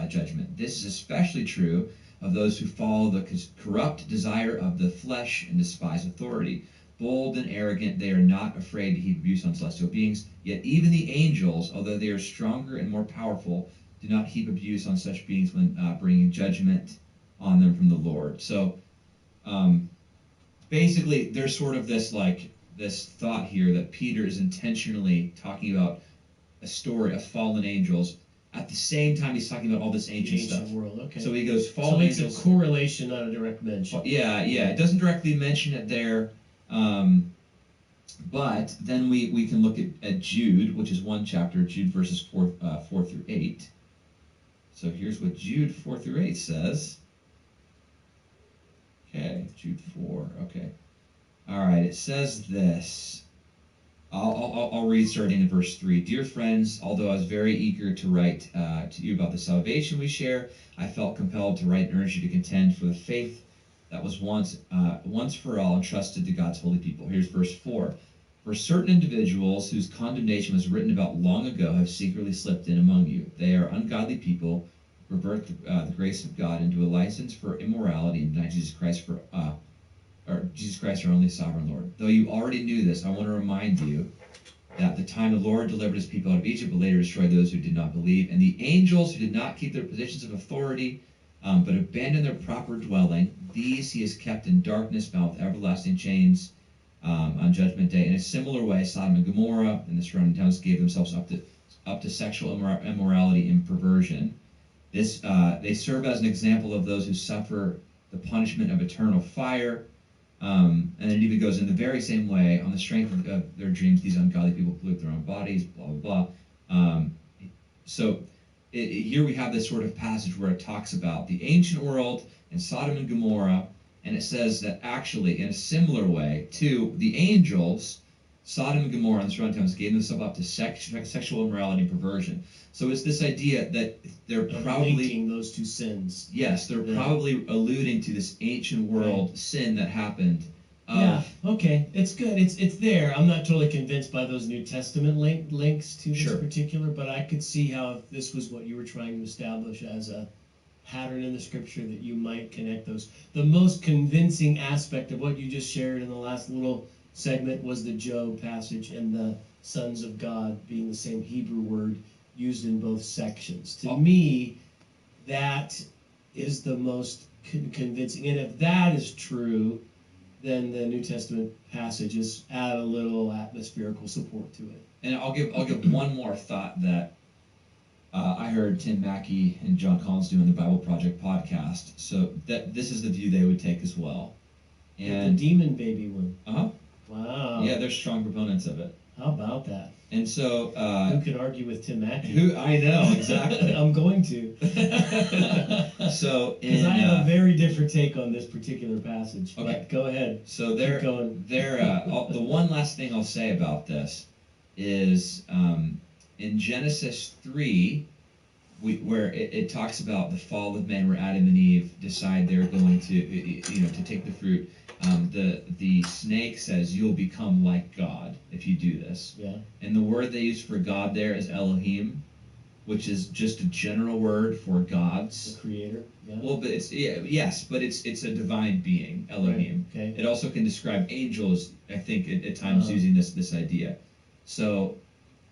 judgment. This is especially true of those who follow the corrupt desire of the flesh and despise authority. Bold and arrogant, they are not afraid to heap abuse on celestial beings. Yet even the angels, although they are stronger and more powerful, do not heap abuse on such beings when bringing judgment on them from the Lord. So basically, there's sort of this thought here that Peter is intentionally talking about a story of fallen angels. At the same time, he's talking about all this ancient stuff. World. Okay. So he goes fallen angels. So it's a correlation, not a direct mention. Yeah. It doesn't directly mention it there. But then we can look at Jude, which is one chapter, Jude verses 4 through 8. So here's what Jude 4 through 8 says. Okay, Jude 4. Okay. All right, it says this. I'll read starting in verse 3. "Dear friends, although I was very eager to write to you about the salvation we share, I felt compelled to write and urge you to contend for the faith that was once for all entrusted to God's holy people." Here's verse 4. For certain individuals whose condemnation was written about long ago have secretly slipped in among you. They are ungodly people who pervert the grace of God into a license for immorality and deny Jesus Christ Jesus Christ, our only sovereign Lord. Though you already knew this, I want to remind you that the time the Lord delivered his people out of Egypt, but later destroyed those who did not believe. And the angels who did not keep their positions of authority, but abandoned their proper dwelling, these he has kept in darkness, bound with everlasting chains on Judgment Day. In a similar way, Sodom and Gomorrah and the surrounding towns gave themselves up to sexual immorality and perversion. They serve as an example of those who suffer the punishment of eternal fire. And it even goes in the very same way, on the strength of their dreams, these ungodly people pollute their own bodies, blah, blah, blah. Here we have this sort of passage where it talks about the ancient world and Sodom and Gomorrah, and it says that actually, in a similar way, to the angels, Sodom and Gomorrah and the surrounding towns gave themselves up to sexual immorality and perversion. So it's this idea that they're probably linking those two sins. Yes, they're probably alluding to this ancient world sin that happened. Yeah, okay, it's good. It's there. I'm not totally convinced by those New Testament links to this particular, but I could see how if this was what you were trying to establish as a pattern in the Scripture, that you might connect those. The most convincing aspect of what you just shared in the last little segment was the Job passage and the sons of God being the same Hebrew word used in both sections. To me, that is the most convincing. And if that is true, then the New Testament passages add a little atmospherical support to it. And I'll give one more thought that I heard Tim Mackey and John Collins do in the Bible Project podcast. So that this is the view they would take as well. And the demon baby one. Uh-huh. Wow. Yeah, they're strong proponents of it. How about that? And so who can argue with Tim Mackey? Who I know exactly. I'm going to. So because I have a very different take on this particular passage. Okay, but go ahead. So they're the one last thing I'll say about this is in Genesis 3, where it talks about the fall of man, where Adam and Eve decide they're going to take the fruit. The snake says, "You'll become like God if you do this." Yeah. And the word they use for God there is Elohim, which is just a general word for gods. The creator. Yeah. Well, but it's but it's a divine being, Elohim. Right. Okay. It also can describe angels, I think, at times using this idea. So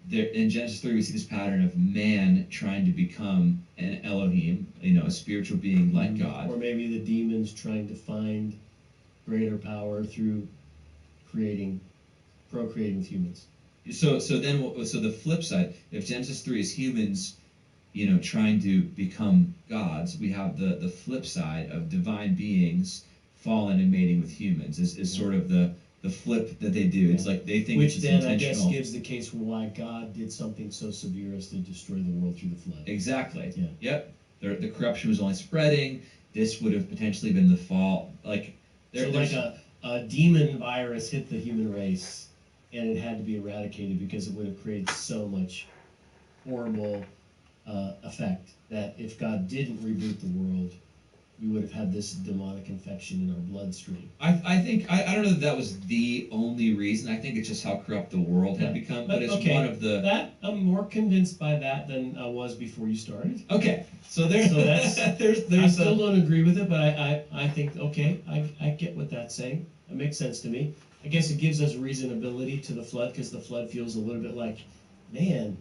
there, in Genesis 3, we see this pattern of man trying to become an Elohim, a spiritual being like God. Or maybe the demons trying to find greater power through procreating with humans. So the flip side, if Genesis 3 is humans, trying to become gods, we have the flip side of divine beings fallen and mating with humans is sort of the flip that they do. It's like they think which it's then intentional. I guess gives the case for why God did something so severe as to destroy the world through the flood. Exactly. Yeah. Yep. The corruption was only spreading. This would have potentially been the fall. A demon virus hit the human race, and it had to be eradicated because it would have created so much horrible effect that if God didn't reboot the world, we would have had this demonic infection in our bloodstream. I think I don't know that was the only reason. I think it's just how corrupt the world had become. But it's one of the that I'm more convinced by that than I was before you started. Okay, so that's I still don't agree with it, but I think I get what that's saying. It makes sense to me. I guess it gives us reasonability to the flood because the flood feels a little bit like, man,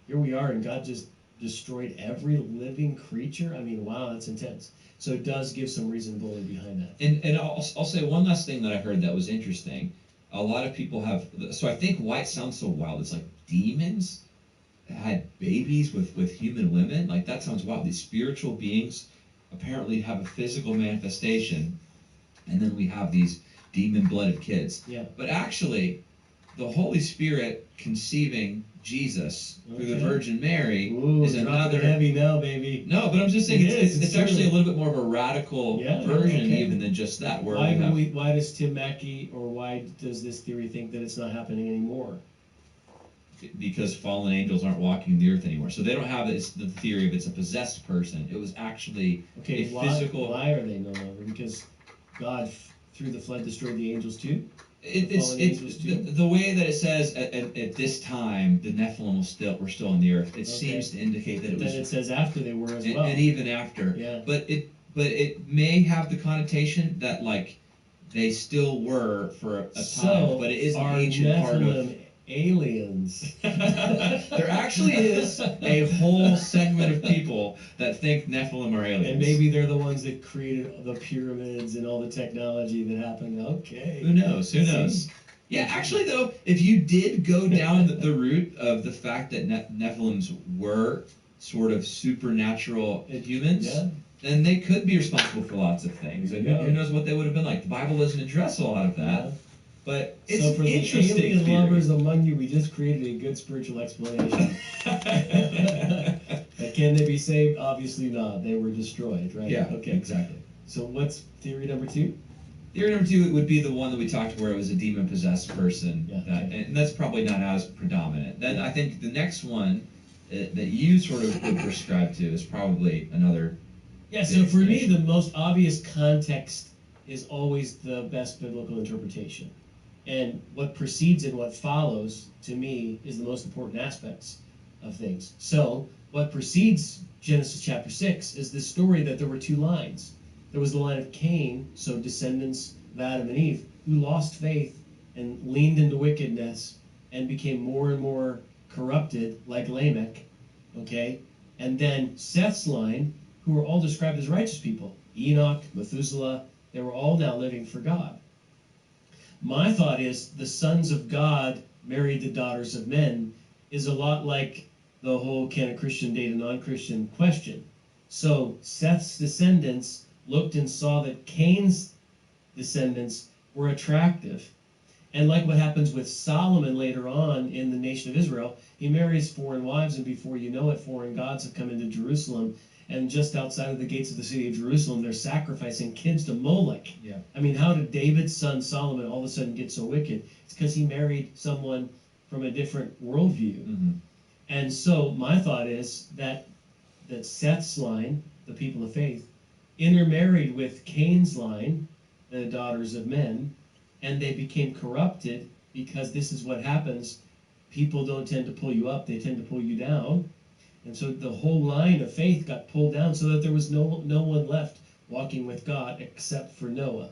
here we are, and God just destroyed every living creature. I mean, wow, that's intense. So it does give some reasonability behind that. And I'll say one last thing that I heard that was interesting. A lot of people have. So I think why it sounds so wild. It's like demons had babies with human women. Like that sounds wild. These spiritual beings apparently have a physical manifestation, and then we have these demon-blooded kids. Yeah. But actually, the Holy Spirit conceiving Jesus through the Virgin Mary is another heavy now, baby. No, but I'm just saying it's actually a little bit more of a radical version even than just that. Where why does Tim Mackey or why does this theory think that it's not happening anymore? Because fallen angels aren't walking the earth anymore, so they don't have the theory of it's a possessed person. It was actually a physical. Why are they no longer? Because God through the flood destroyed the angels too? It's the way that it says at this time the Nephilim were still on the earth. It seems to indicate that it was. Then it says after they were as well, and even after. Yeah. But it may have the connotation that like they still were for a time, So but it is an are ancient part of. Nephilim aliens? There actually is a whole segment of people that think Nephilim are aliens. And maybe they're the ones that created the pyramids and all the technology that happened. Okay. Who knows? Who knows? Yeah, actually, though, if you did go down the route of the fact that Nephilims were sort of supernatural humans, then they could be responsible for lots of things. And who knows what they would have been like? The Bible doesn't address a lot of that. But it's so for the interesting alien theory. lovers among you, we just created a good spiritual explanation. But can they be saved? Obviously not. They were destroyed, right? Yeah, Okay. exactly. So what's theory number 2? Theory number 2 would be the one that we talked where it was a demon-possessed person. And that's probably not as predominant. Then I think the next one that you sort of would prescribe to is probably another. Yeah, so for me, the most obvious context is always the best biblical interpretation. And what precedes and what follows, to me, is the most important aspects of things. So, what precedes Genesis chapter 6 is this story that there were 2 lines. There was the line of Cain, so descendants of Adam and Eve, who lost faith and leaned into wickedness and became more and more corrupted, like Lamech, okay? And then Seth's line, who were all described as righteous people. Enoch, Methuselah, they were all now living for God. My thought is the sons of God married the daughters of men is a lot like the whole can a Christian date a non-Christian question. So Seth's descendants looked and saw that Cain's descendants were attractive. And like what happens with Solomon later on in the nation of Israel, he marries foreign wives, and before you know it, foreign gods have come into Jerusalem. And just outside of the gates of the city of Jerusalem, they're sacrificing kids to Molech. Yeah. I mean, how did David's son Solomon all of a sudden get so wicked? It's because he married someone from a different worldview. Mm-hmm. And so my thought is that Seth's line, the people of faith, intermarried with Cain's line, the daughters of men, and they became corrupted because this is what happens. People don't tend to pull you up, they tend to pull you down. And so the whole line of faith got pulled down so that there was no one left walking with God except for Noah.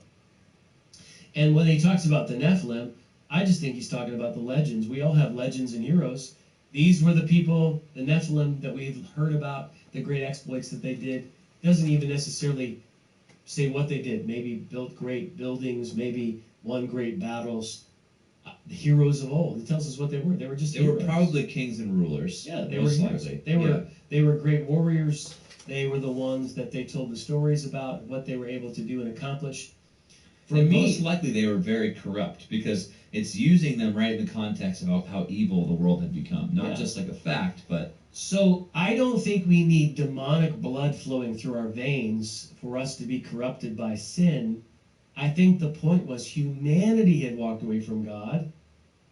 And when he talks about the Nephilim, I just think he's talking about the legends. We all have legends and heroes. These were the people, the Nephilim, that we've heard about, the great exploits that they did. It doesn't even necessarily say what they did. Maybe built great buildings, maybe won great battles. The heroes of old. It tells us what they were. They were just heroes. Were probably kings and rulers. Yeah, they most were heroes. likely. They were great warriors. They were the ones that they told the stories about, what they were able to do and accomplish. For and me, most likely they were very corrupt because it's using them right in the context of how evil the world had become. Not just like a fact, but... So I don't think we need demonic blood flowing through our veins for us to be corrupted by sin. I think the point was humanity had walked away from God,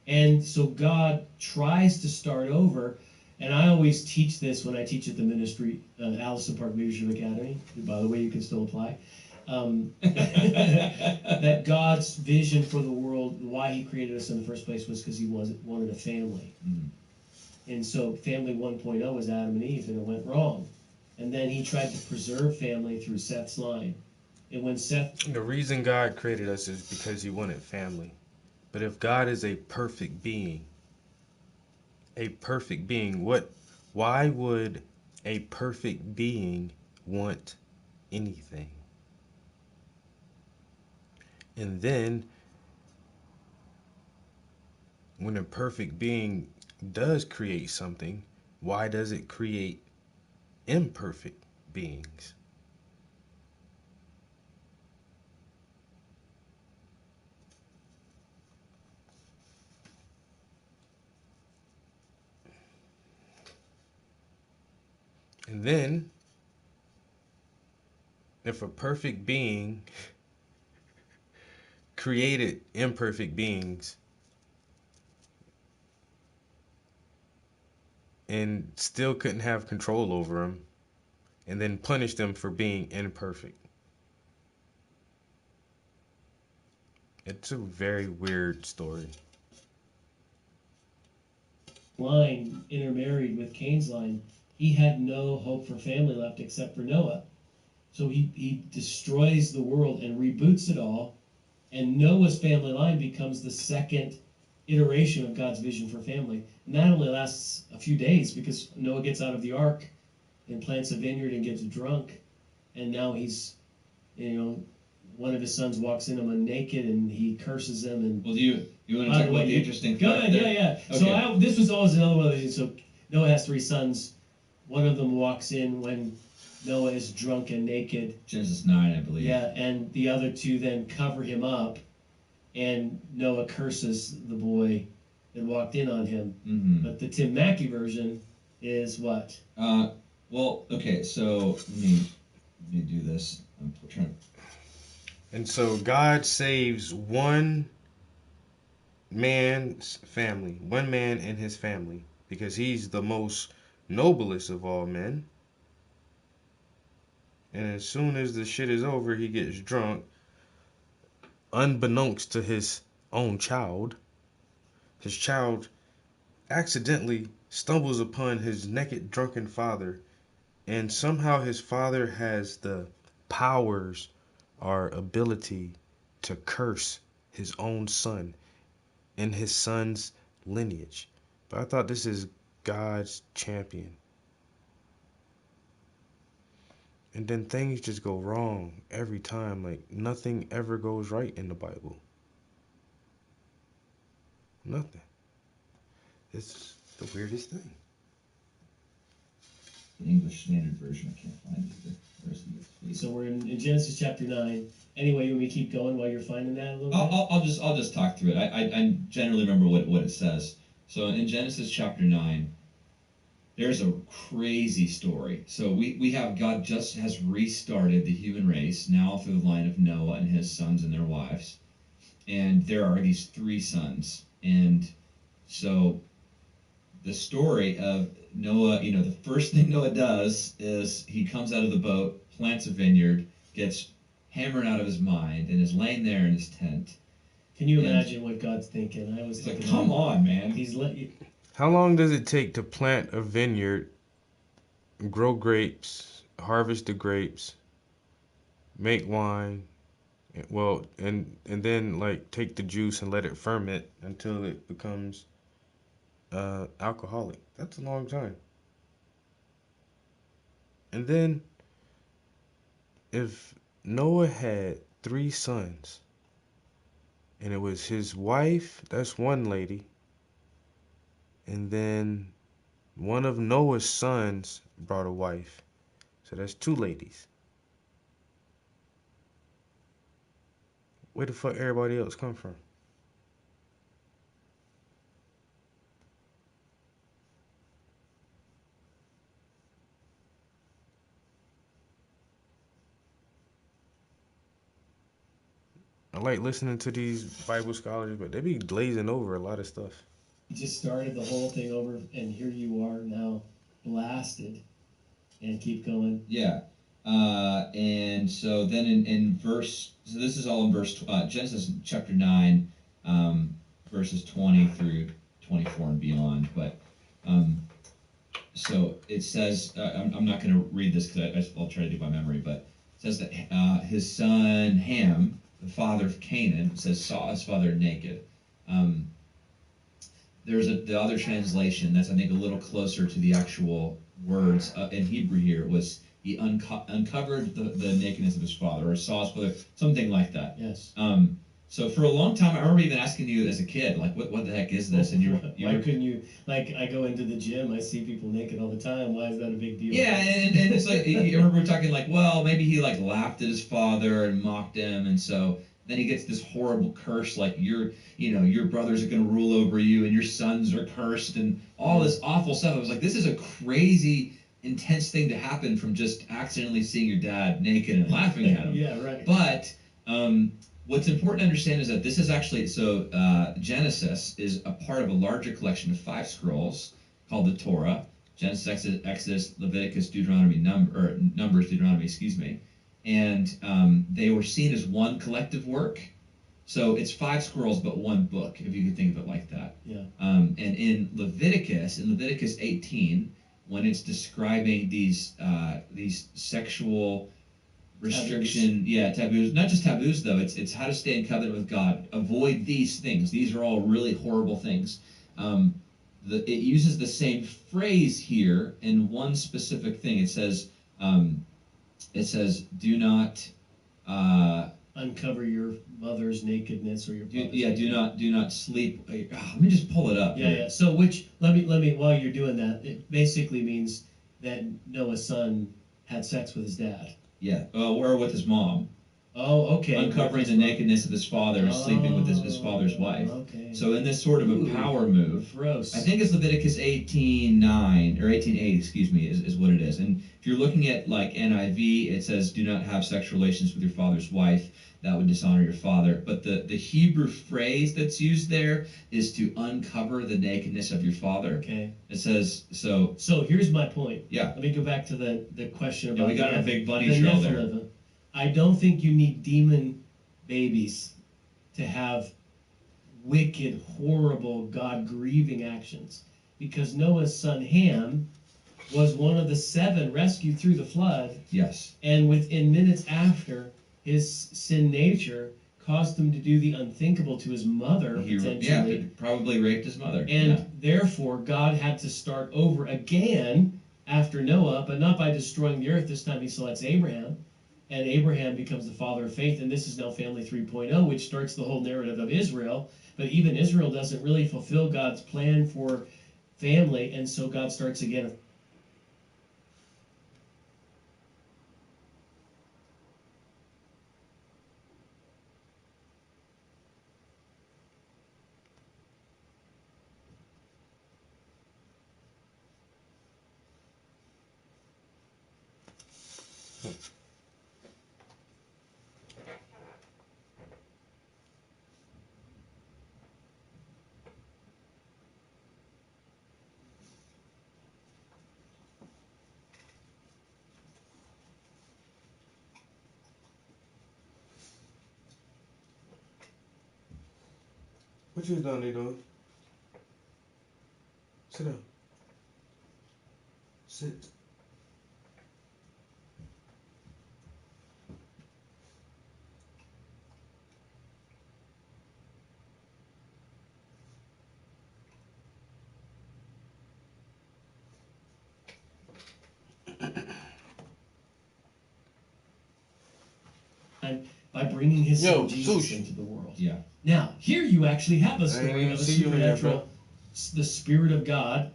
and so God tries to start over. And I always teach this when I teach at the ministry, Allison Park Leadership Academy. By the way, you can still apply. That God's vision for the world, why he created us in the first place, was because he wanted a family. Mm-hmm. And so family 1.0 was Adam and Eve, and it went wrong. And then he tried to preserve family through Seth's line. And when Seth... The reason God created us is because he wanted family. But if God is a perfect being, why would a perfect being want anything? And then, when a perfect being does create something, why does it create imperfect beings? And then, if a perfect being created imperfect beings and still couldn't have control over them, and then punish them for being imperfect, It's a very weird story. Line intermarried with Cain's line, he had no hope for family left except for Noah. So he destroys the world and reboots it all, and Noah's family line becomes the second iteration of God's vision for family. And that only lasts a few days because Noah gets out of the ark and plants a vineyard and gets drunk, and now he's, one of his sons walks in on him naked and he curses him. And well, do you want to talk about the interesting Go ahead, yeah. Okay. So this was always another one of these. So Noah has 3 sons. One of them walks in when Noah is drunk and naked. Genesis 9, I believe. Yeah, and the other 2 then cover him up, and Noah curses the boy that walked in on him. Mm-hmm. But the Tim Mackey version is what? Well, okay, so let me do this. I'm trying to... And so God saves one man's family, one man and his family, because he's the most noblest of all men. And as soon as the shit is over, he gets drunk, unbeknownst to his own child. His child accidentally stumbles upon his naked, drunken father, and somehow his father has the powers or ability to curse his own son and his son's lineage. But I thought this is God's champion. And then things just go wrong every time. Like, nothing ever goes right in the Bible. Nothing. It's the weirdest thing. The English Standard Version, I can't find it either. Where's the... So we're in Genesis chapter 9. Anyway, you want me to keep going while you're finding that a little bit? I'll just talk through it. I generally remember what it says. So in Genesis chapter 9, there's a crazy story. So we have God just has restarted the human race, now through the line of Noah and his sons and their wives. And there are these 3 sons. And so the story of Noah, the first thing Noah does is he comes out of the boat, plants a vineyard, gets hammered out of his mind, and is laying there in his tent. Can you imagine what God's thinking? I was He's thinking, like, come on, man. He's let you... How long does it take to plant a vineyard, grow grapes, harvest the grapes, make wine, and then like take the juice and let it ferment until it becomes alcoholic? That's a long time. And then if Noah had 3 sons, and it was his wife, that's one lady, and then one of Noah's sons brought a wife, so that's 2 ladies. Where the fuck everybody else come from? I like listening to these Bible scholars, but they be glazing over a lot of stuff. You just started the whole thing over, and here you are now, blasted, and keep going. Yeah. And so then in verse, so this is all in verse, Genesis chapter 9, verses 20 through 24 and beyond. But so it says, I'm not going to read this because I'll try to do it by memory, but it says that his son Ham, the father of Canaan, says saw his father naked. There's the other translation that's, I think, a little closer to the actual words in Hebrew here. It was he uncovered the nakedness of his father, or saw his father, something like that. Yes. So for a long time, I remember even asking you as a kid, like, what the heck is this? And why couldn't you, like, I go into the gym, I see people naked all the time. Why is that a big deal? Yeah, and it's like, I remember talking like, well, maybe he like laughed at his father and mocked him, and so then he gets this horrible curse, like your brothers are going to rule over you, and your sons are cursed, and all this awful stuff. I was like, this is a crazy, intense thing to happen from just accidentally seeing your dad naked and laughing at him. Yeah, right. But what's important to understand is that this is actually, Genesis is a part of a larger collection of 5 scrolls called the Torah. Genesis, Exodus, Leviticus, Deuteronomy, Numbers, Deuteronomy, excuse me. And they were seen as one collective work. So it's 5 scrolls but 1 book, if you can think of it like that. Yeah. And in Leviticus 18, when it's describing these sexual restriction, taboos, not just taboos though, it's how to stay in covenant with God. Avoid these things. These are all really horrible things. It uses the same phrase here in one specific thing. It says, do not uncover your mother's nakedness or your do not sleep. Let me just pull it up. Yeah. So let me while you're doing that, it basically means that Noah's son had sex with his dad. Yeah, or with his mom. Oh, okay. Uncovering the nakedness of his father and sleeping with his father's wife. Okay. So in this sort of a power move, gross. I think it's Leviticus 18:9 or 18:8, excuse me, is what it is. And if you're looking at like NIV, it says, "Do not have sexual relations with your father's wife. That would dishonor your father." But the Hebrew phrase that's used there is to uncover the nakedness of your father. Okay. It says so. So here's my point. Yeah. Let me go back to the question about we got a big bunny the trail there. Nephilim. I don't think you need demon babies to have wicked, horrible, God-grieving actions. Because Noah's son Ham was one of the 7 rescued through the flood. Yes. And within minutes after, his sin nature caused him to do the unthinkable to his mother, potentially. Yeah, probably raped his mother. And therefore, God had to start over again after Noah, but not by destroying the earth. This time he selects Abraham. And Abraham becomes the father of faith, and this is now Family 3.0, which starts the whole narrative of Israel. But even Israel doesn't really fulfill God's plan for family, and so God starts again. What you done, dog? Sit down. Sit. By bringing his son Jesus into the world. Yeah. Now, here you actually have a story of a see you in there, supernatural, the Spirit of God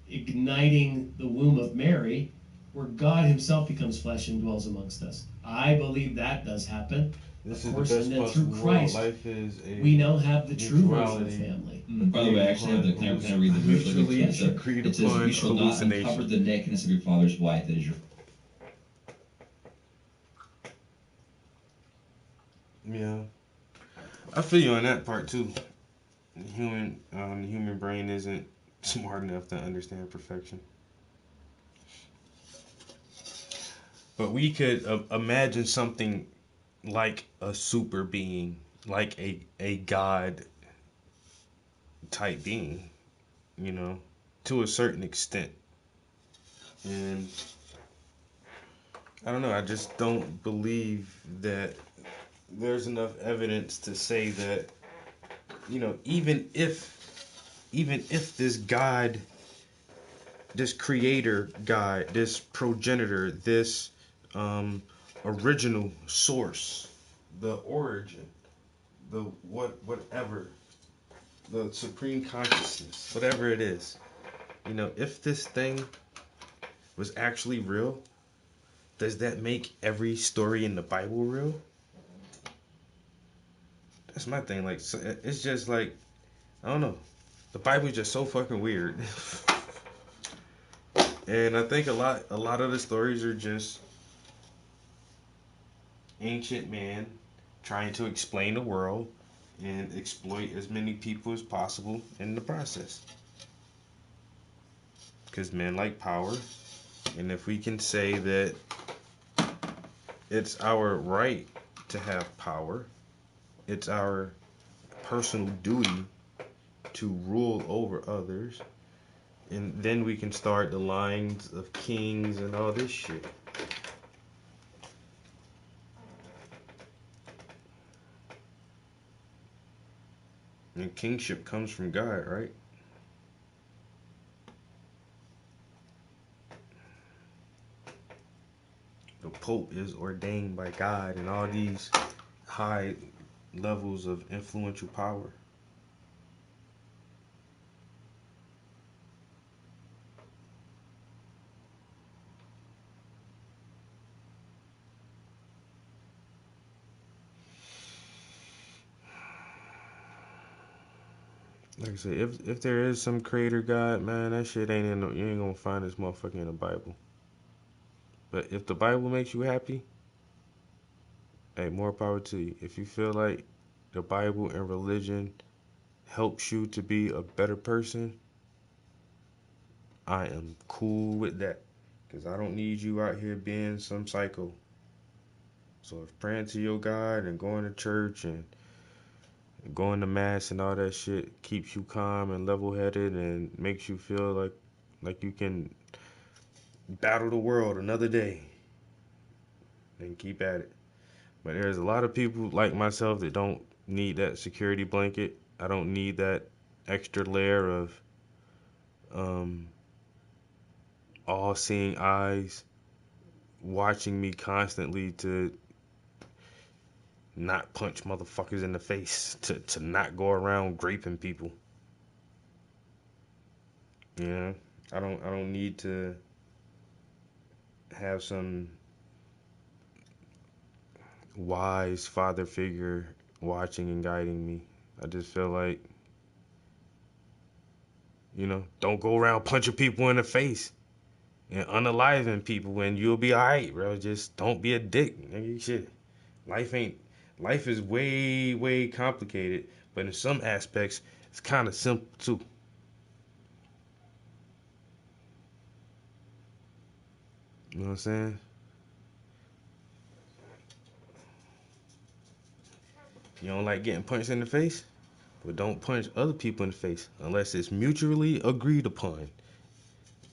igniting the womb of Mary, where God himself becomes flesh and dwells amongst us. I believe that does happen. This of is course, the best and then possible through Christ, world. Life is a we now have the true version of neutrality. family. By the way, I actually have the. Can I read the verse? Mutually It says, agreed "You upon shall not hallucination." uncover the nakedness of your father's wife. That is your." Yeah, I feel you on that part too. The human brain isn't smart enough to understand perfection. But we could imagine something like a super being, like a god type being, to a certain extent. And I don't know, I just don't believe that there's enough evidence to say that, even if this God, this creator God, this progenitor, this original source, the origin, the whatever, the supreme consciousness, whatever it is, if this thing was actually real, does that make every story in the Bible real? That's my thing. Like, it's just like, I don't know. The Bible's just so fucking weird. And I think a lot of the stories are just ancient man trying to explain the world and exploit as many people as possible in the process. Because men like power. And if we can say that it's our right to have power, it's our personal duty to rule over others, and then we can start the lines of kings and all this shit. And kingship comes from God, right? The Pope is ordained by God, and all these high levels of influential power. Like I said, if there is some creator God, man, that shit ain't in you ain't gonna find this motherfucker in the Bible. But if the Bible makes you happy, hey, more power to you. If you feel like the Bible and religion helps you to be a better person, I am cool with that. Because I don't need you out here being some psycho. So if praying to your God and going to church and going to mass and all that shit keeps you calm and level-headed and makes you feel like you can battle the world another day, then keep at it. But there's a lot of people like myself that don't need that security blanket. I don't need that extra layer of all-seeing eyes watching me constantly to not punch motherfuckers in the face, to not go around graping people. You know, I don't need to have some wise father figure watching and guiding me. I just feel like, don't go around punching people in the face and unaliving people, and you'll be alright, bro. Just don't be a dick, nigga. Shit. Life is way, way complicated, but in some aspects, it's kind of simple too. You know what I'm saying? You don't like getting punched in the face? But don't punch other people in the face unless it's mutually agreed upon.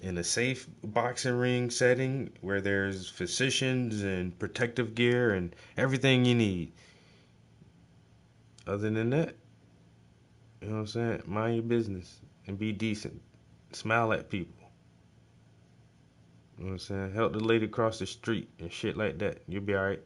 In a safe boxing ring setting where there's physicians and protective gear and everything you need. Other than that, you know what I'm saying? Mind your business and be decent. Smile at people. You know what I'm saying? Help the lady cross the street and shit like that. You'll be alright.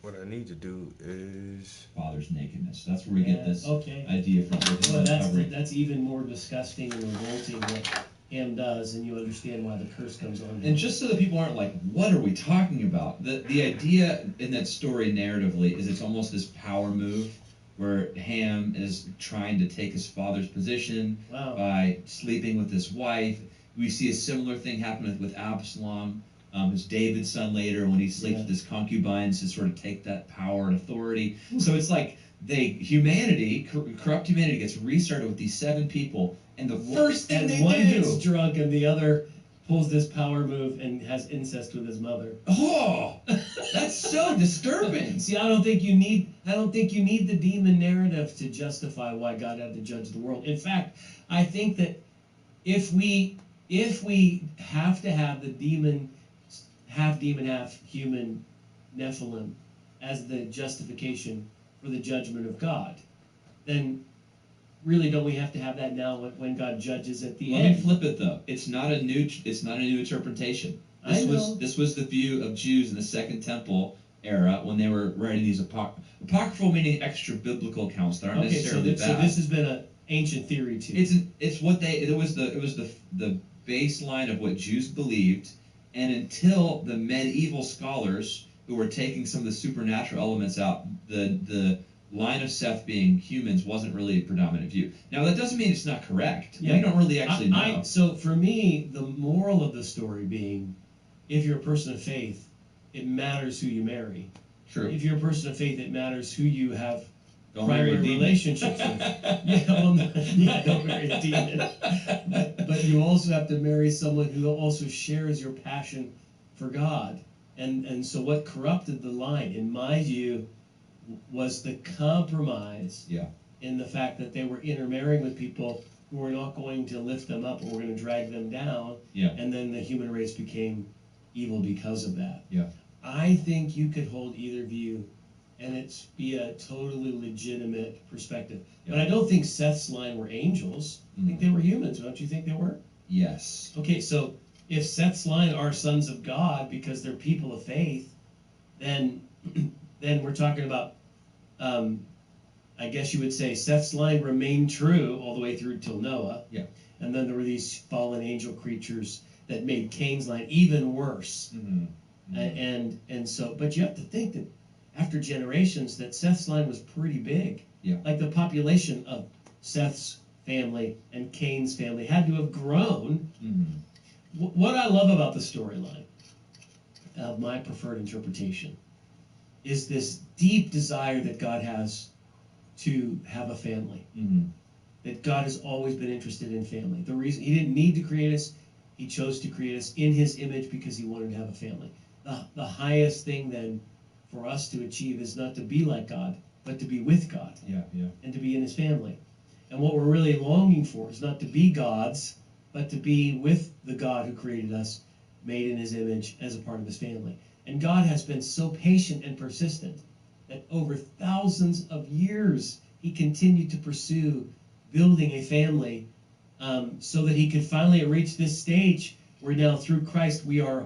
What I need to do is father's nakedness. That's where we get this okay. idea from. Well, that's even more disgusting and revolting what Ham does, and you understand why the curse comes on him. And just so that people aren't like, what are we talking about? The idea in that story narratively is it's almost this power move where Ham is trying to take his father's position by sleeping with his wife. We see a similar thing happen with Absalom, who's David's son later, when he sleeps with his concubines to sort of take that power and authority. So it's like corrupt humanity gets restarted with these 7 people, and the first thing they one do, gets drunk and the other pulls this power move and has incest with his mother. Oh, that's so disturbing. See, I don't think you need the demon narrative to justify why God had to judge the world. In fact, I think that if we have to have the demon, half human Nephilim as the justification for the judgment of God, then really don't we have to have that now when God judges at the end? Let me flip it though. It's not a new interpretation. This was the view of Jews in the Second Temple era when they were writing these apocryphal, meaning extra biblical accounts that aren't necessarily bad. So this has been an ancient theory too. It was the baseline of what Jews believed, and until the medieval scholars who were taking some of the supernatural elements out, the line of Seth being humans wasn't really a predominant view. Now, that doesn't mean it's not correct. Yeah. We don't really actually know. So for me, the moral of the story being, if you're a person of faith, it matters who you marry. True. If you're a person of faith, it matters who you have don't primary relationships with. Don't marry a demon. But you also have to marry someone who also shares your passion for God. And so what corrupted the line, in my view, was the compromise in the fact that they were intermarrying with people who were not going to lift them up or were going to drag them down. Yeah. And then the human race became evil because of that. Yeah. I think you could hold either view and it's be a totally legitimate perspective. Yeah. But I don't think Seth's line were angels. I think they were humans. Don't you think they were? Yes. Okay, so if Seth's line are sons of God because they're people of faith, then we're talking about I guess you would say Seth's line remained true all the way through till Noah. Yeah. And then there were these fallen angel creatures that made Cain's line even worse. And so, but you have to think that after generations that Seth's line was pretty big. Yeah. Like the population of Seth's family and Cain's family had to have grown. What I love about the storyline of my preferred interpretation is this deep desire that God has to have a family. That God has always been interested in family. The reason he didn't need to create us, he chose to create us in his image because he wanted to have a family. The highest thing then for us to achieve is not to be like God, but to be with God. And to be in his family. And what we're really longing for is not to be gods, but to be with the God who created us, made in his image as a part of his family. And God has been so patient and persistent that over thousands of years he continued to pursue building a family so that he could finally reach this stage where now through Christ we are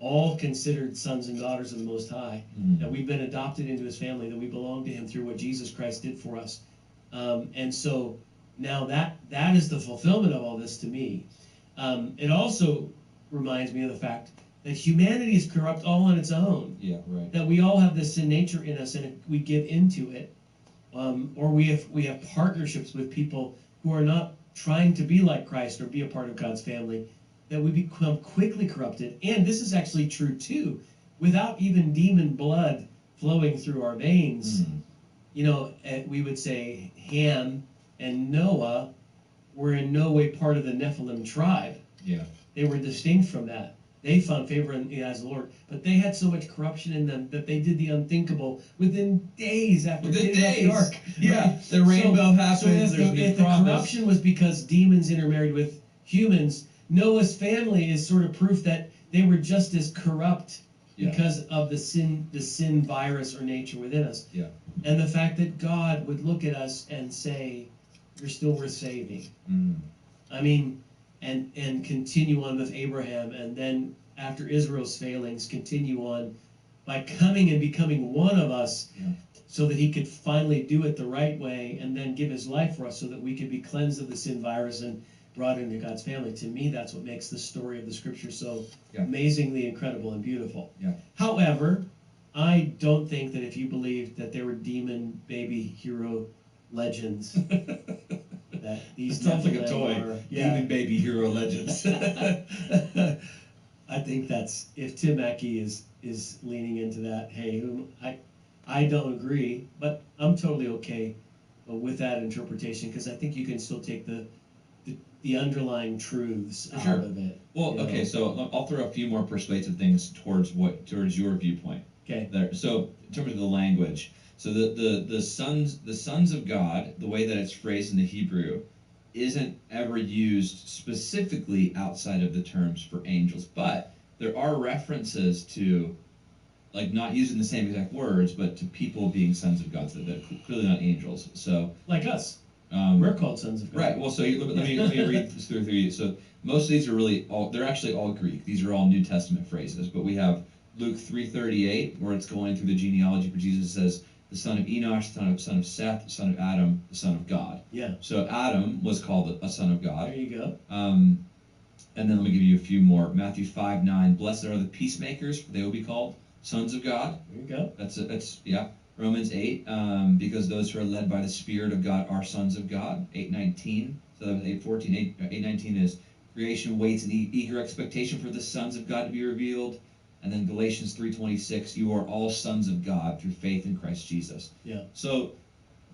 all considered sons and daughters of the Most High, that we've been adopted into his family, that we belong to him through what Jesus Christ did for us. And so now that is the fulfillment of all this to me. It also reminds me of the fact that humanity is corrupt all on its own. Yeah, right. That we all have this sin nature in us, and if we give into it, or we have partnerships with people who are not trying to be like Christ or be a part of God's family, that we become quickly corrupted. And this is actually true too, without even demon blood flowing through our veins. We would say Ham and Noah were in no way part of the Nephilim tribe. Yeah. They were distinct from that. They found favor in the eyes of the Lord. But they had so much corruption in them that they did the unthinkable within days after getting off the ark. Yeah, right? the rainbow happens. If the corruption was because demons intermarried with humans, Noah's family is sort of proof that they were just as corrupt because of the sin virus or nature within us. Yeah. And the fact that God would look at us and say, you're still worth saving. I mean, and continue on with Abraham, and then after Israel's failings, continue on by coming and becoming one of us, Yeah. so that he could finally do it the right way and then give his life for us so that we could be cleansed of the sin virus and brought into God's family. To me, that's what makes the story of the scripture so amazingly incredible and beautiful. Yeah. However, I don't think that if you believed that there were demon baby hero legends, that these It sounds like a Nephilim toy. are- Demon baby hero legends. I think that's, if Tim Mackey is leaning into that, hey, I don't agree, but I'm totally okay with that interpretation, because I think you can still take the underlying truths For out sure. of it. Well, you know? okay, so I'll throw a few more persuasive things towards your viewpoint. Okay. There. So in terms of the language, so the sons of God, the way that it's phrased in the Hebrew, isn't ever used specifically outside of the terms for angels, but there are references to, like, not using the same exact words, but to people being sons of God, so they're clearly not angels. So like us. We're called sons of God. Right. Well, so let me read this through you. So most of these are they're actually all Greek. These are all New Testament phrases. But we have Luke 3:38, where it's going through the genealogy for Jesus. It says, the son of Enosh, the son of Seth, the son of Adam, the son of God. Yeah. So Adam was called a son of God. There you go. And then let me give you a few more. Matthew 5:9, blessed are the peacemakers, for they will be called sons of God. There you go. That's yeah. Romans 8, because those who are led by the Spirit of God are sons of God. 8:19. So that was 8:14. 8:19 is creation waits in eager expectation for the sons of God to be revealed. And then Galatians 3:26, you are all sons of God through faith in Christ Jesus. Yeah. So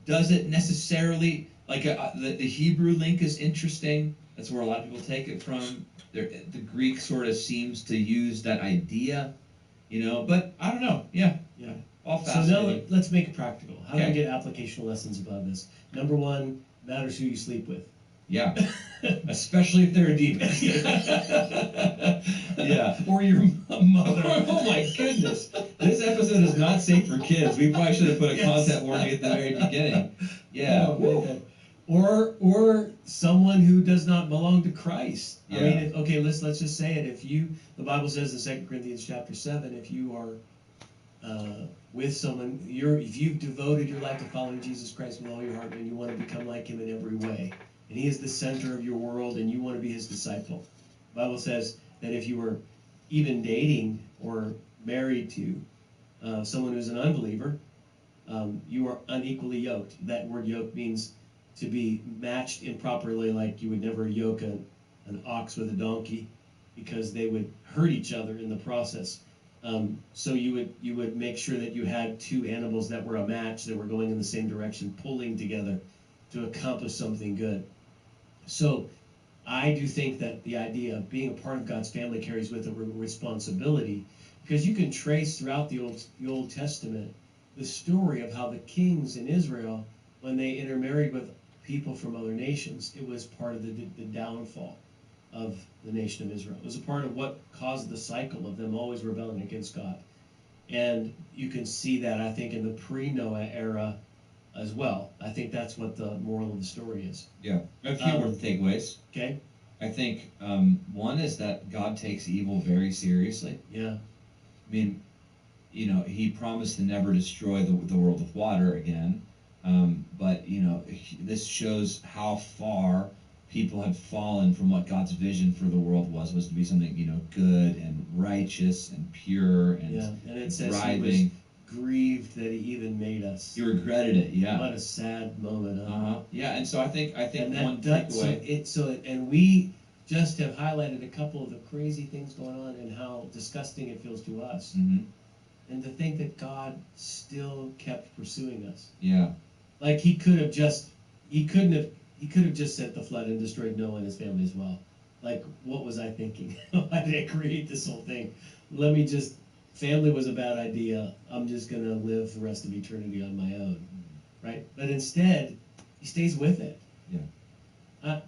does it necessarily, like the Hebrew link is interesting. That's where a lot of people take it from. The Greek sort of seems to use that idea, but I don't know. Yeah. Yeah. All So fascinating. now let's make it practical. How do we Okay. get applicational lessons about this? Number one, matters who you sleep with. Yeah. Especially if they're a demon. Yeah. Or your mother. Oh my goodness. This episode is not safe for kids. We probably should have put a Yes. content warning at the very beginning. Yeah. Oh, man. Or someone who does not belong to Christ. I Yeah. mean, let's just say it. If the Bible says in 2 Corinthians chapter 7, if you are with someone, if you've devoted your life to following Jesus Christ with all your heart, and you want to become like him in every way, and he is the center of your world, and you want to be his disciple. The Bible says that if you were even dating or married to someone who's an unbeliever, you are unequally yoked. That word yoke means to be matched improperly, like you would never yoke an ox with a donkey, because they would hurt each other in the process. So you would make sure that you had two animals that were a match, that were going in the same direction, pulling together to accomplish something good. So I do think that the idea of being a part of God's family carries with it a responsibility, because you can trace throughout the Old Testament the story of how the kings in Israel, when they intermarried with people from other nations, it was part of the downfall of the nation of Israel. It was a part of what caused the cycle of them always rebelling against God. And you can see that, I think, in the pre-Noah era as well. I think that's what the moral of the story is. Yeah. A few more takeaways. Okay. I think one is that God takes evil very seriously. Yeah. I mean, he promised to never destroy the world with water again. But, this shows how far people had fallen from what God's vision for the world was to be something, good and righteous and pure and And it says thriving. he was grieved that he even made us. He regretted it, yeah. What a sad moment. Yeah, and so I think And one that, takeaway. and we just have highlighted a couple of the crazy things going on and how disgusting it feels to us. Mhm. And to think that God still kept pursuing us. Yeah. Like he couldn't have just sent the flood and destroyed Noah and his family as well. Like, what was I thinking? Why did I create this whole thing? Family was a bad idea. I'm just going to live the rest of eternity on my own. Right? But instead, he stays with it. Yeah.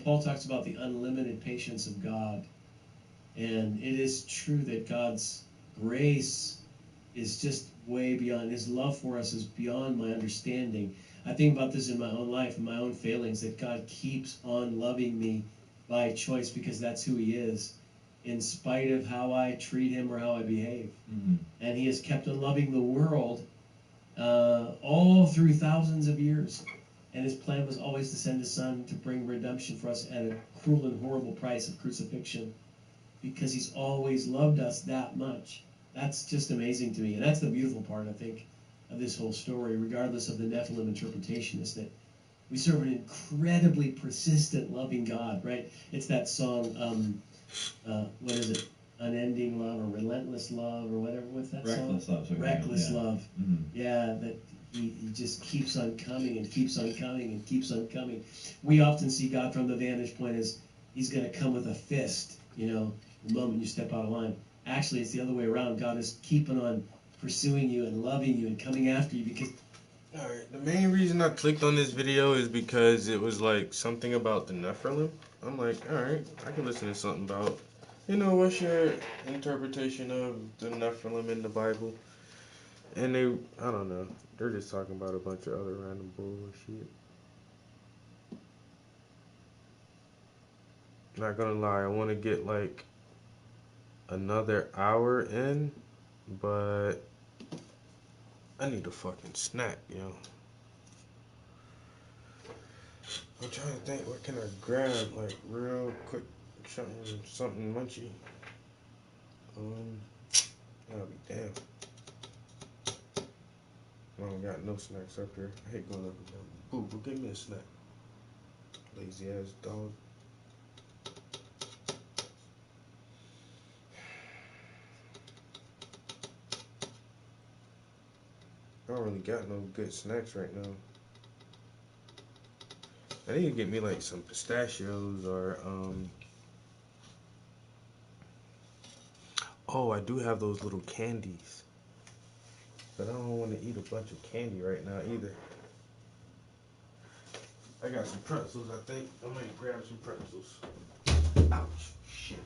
Paul talks about the unlimited patience of God. And it is true that God's grace is just way beyond, his love for us is beyond my understanding. I think about this in my own life, in my own failings, that God keeps on loving me by choice because that's who he is. in spite of how I treat him or how I behave. Mm-hmm. And he has kept on loving the world all through thousands of years. And his plan was always to send his son to bring redemption for us at a cruel and horrible price of crucifixion, because he's always loved us that much. That's just amazing to me. And that's the beautiful part, I think, of this whole story, regardless of the Nephilim interpretation, is that we serve an incredibly persistent, loving God, right? It's that song, what is it? Unending love or relentless love or whatever. What's that Reckless song? love. So Reckless yeah. love. Mm-hmm. Yeah, that he just keeps on coming and keeps on coming and keeps on coming. We often see God from the vantage point as he's going to come with a fist, you know, the moment you step out of line. Actually, it's the other way around. God is keeping on pursuing you and loving you and coming after you because... Alright, the main reason I clicked on this video is because it was like something about the Nephilim. I'm like, alright, I can listen to something about, you know, what's your interpretation of the Nephilim in the Bible? And they, I don't know, they're just talking about a bunch of other random bullshit. Not gonna lie, I want to get like another hour in, but I need a fucking snack, yo. I'm trying to think, what can I grab, like, real quick, something munchy. I'll be damn. I don't got no snacks up here. I hate going up and down. Boo, go give me a snack. Lazy ass dog. I don't really got no good snacks right now. I need to get me like some pistachios or oh, I do have those little candies. But I don't want to eat a bunch of candy right now either. I got some pretzels, I think. I might grab some pretzels. Ouch. Shit.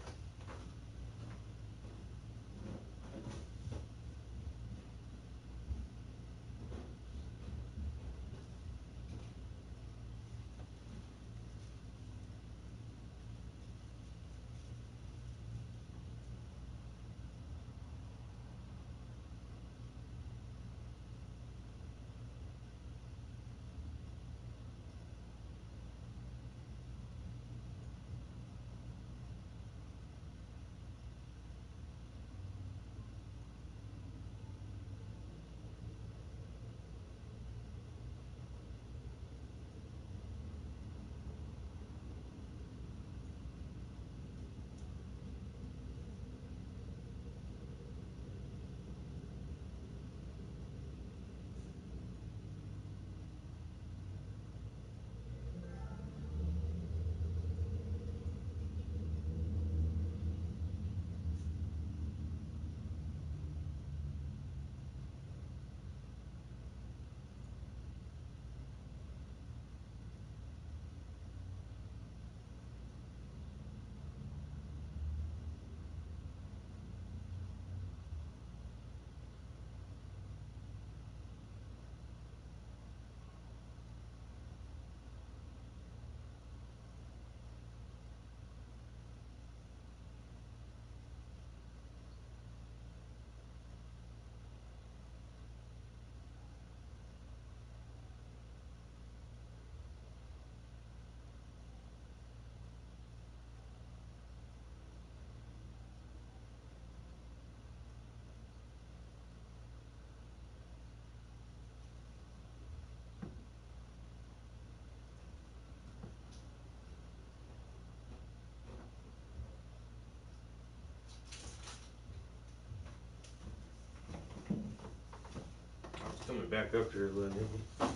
Coming back up here a little nigga.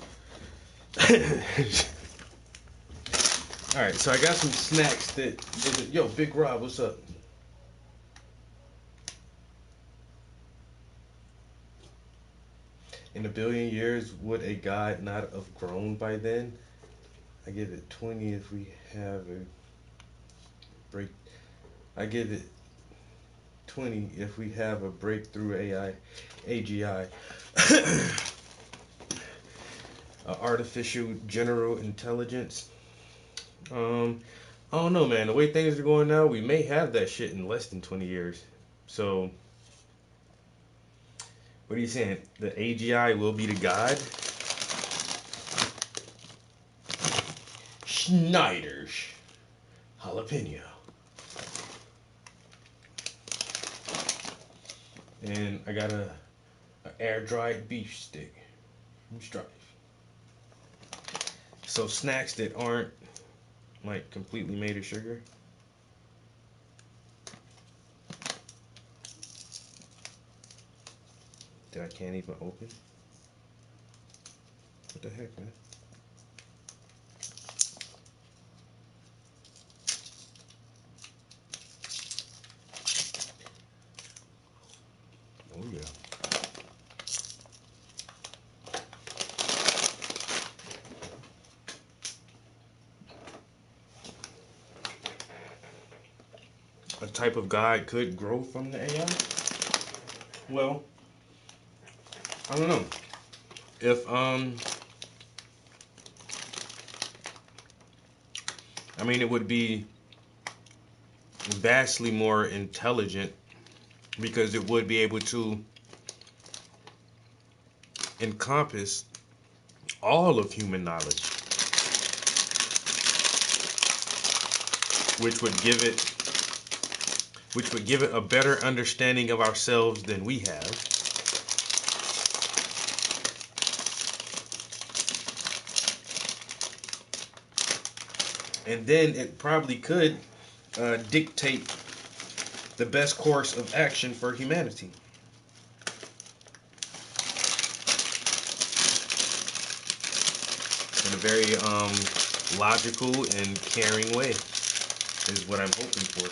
Alright, so I got some snacks that, yo, Big Rob, what's up? In a billion years, would a God not have grown by then? I give it 20 if we have a break. I give it 20 if we have a breakthrough AGI. Artificial general intelligence. I don't know, man. The way things are going now, we may have that shit in less than 20 years. So, what are you saying? The AGI will be the god? Schneider's jalapeno. And I got a air dried beef stick from Strife. So snacks that aren't like completely made of sugar. That I can't even open. What the heck, man? Oh yeah. A type of God could grow from the AI? Well, I don't know. If I mean, it would be vastly more intelligent because it would be able to encompass all of human knowledge, which would give it a better understanding of ourselves than we have. And then it probably could dictate the best course of action for humanity. In a very logical and caring way is what I'm hoping for.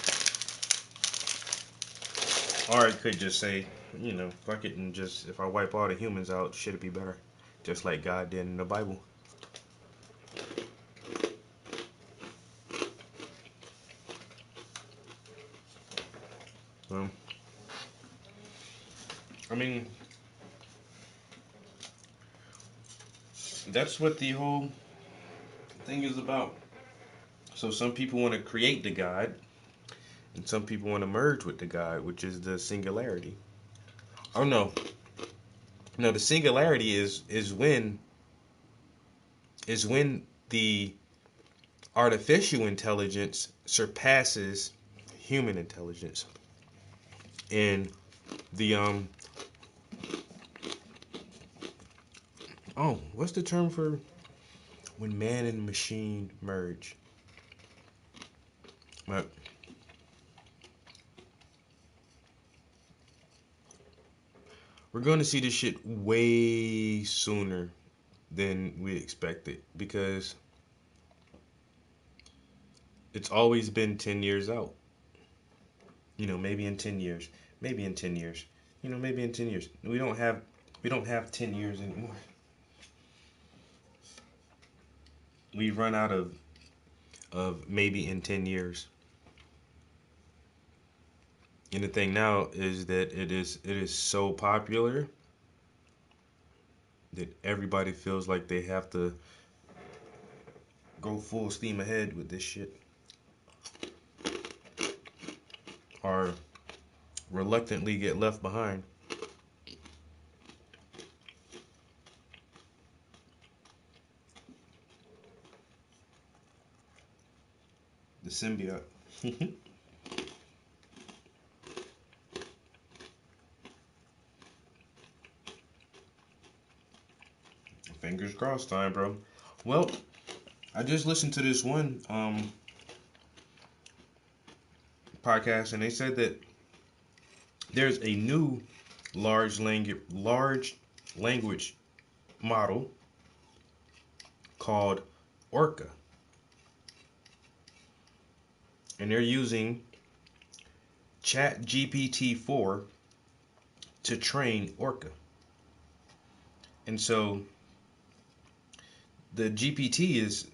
Or it could just say, you know, fuck it, and just, if I wipe all the humans out, shit would be better. Just like God did in the Bible. I mean, that's what the whole thing is about. So some people want to create the God, and some people want to merge with the God, which is the singularity. Oh no. No, the singularity is when the artificial intelligence surpasses human intelligence. And the what's the term for when man and machine merge? But we're going to see this shit way sooner than we expected, because it's always been 10 years out. You know, maybe in 10 years. Maybe in 10 years. You know, maybe in 10 years. We don't have 10 years anymore. We run out of maybe in 10 years. And the thing now is that it is so popular that everybody feels like they have to go full steam ahead with this shit, or reluctantly get left behind. The symbiote. Fingers crossed time, bro. Well, I just listened to this one podcast, and they said that there's a new large language model called Orca. And they're using ChatGPT-4 to train Orca. And so the GPT is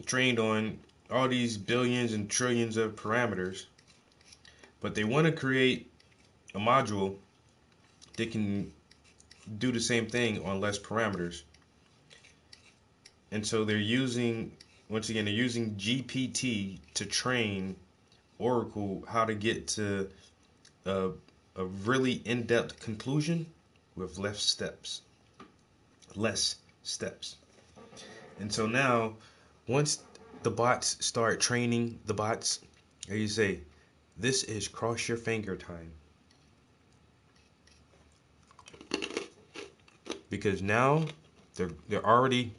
trained on all these billions and trillions of parameters, but they want to create a module that can do the same thing on less parameters. And so they're using once again, they're using GPT to train Oracle how to get to a really in-depth conclusion with less steps. And so now, once the bots start training the bots, and you say, this is cross your finger time. Because now they're already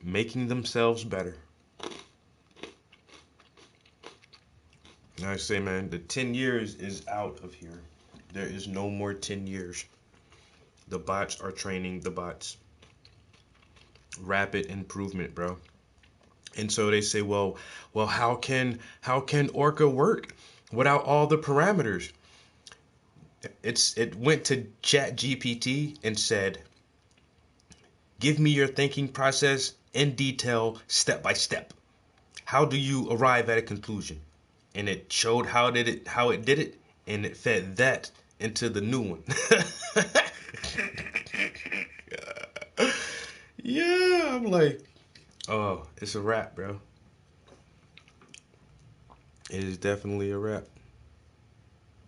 making themselves better. And I say, man, the 10 years is out of here. There is no more 10 years. The bots are training the bots. Rapid improvement, bro. And so they say, well, how can Orca work without all the parameters? It went to ChatGPT and said, give me your thinking process in detail, step by step. How do you arrive at a conclusion? And it showed how it did it, and it fed that into the new one. Yeah, I'm like, oh, it's a wrap, bro. It is definitely a wrap.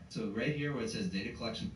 So right here where it says data collection,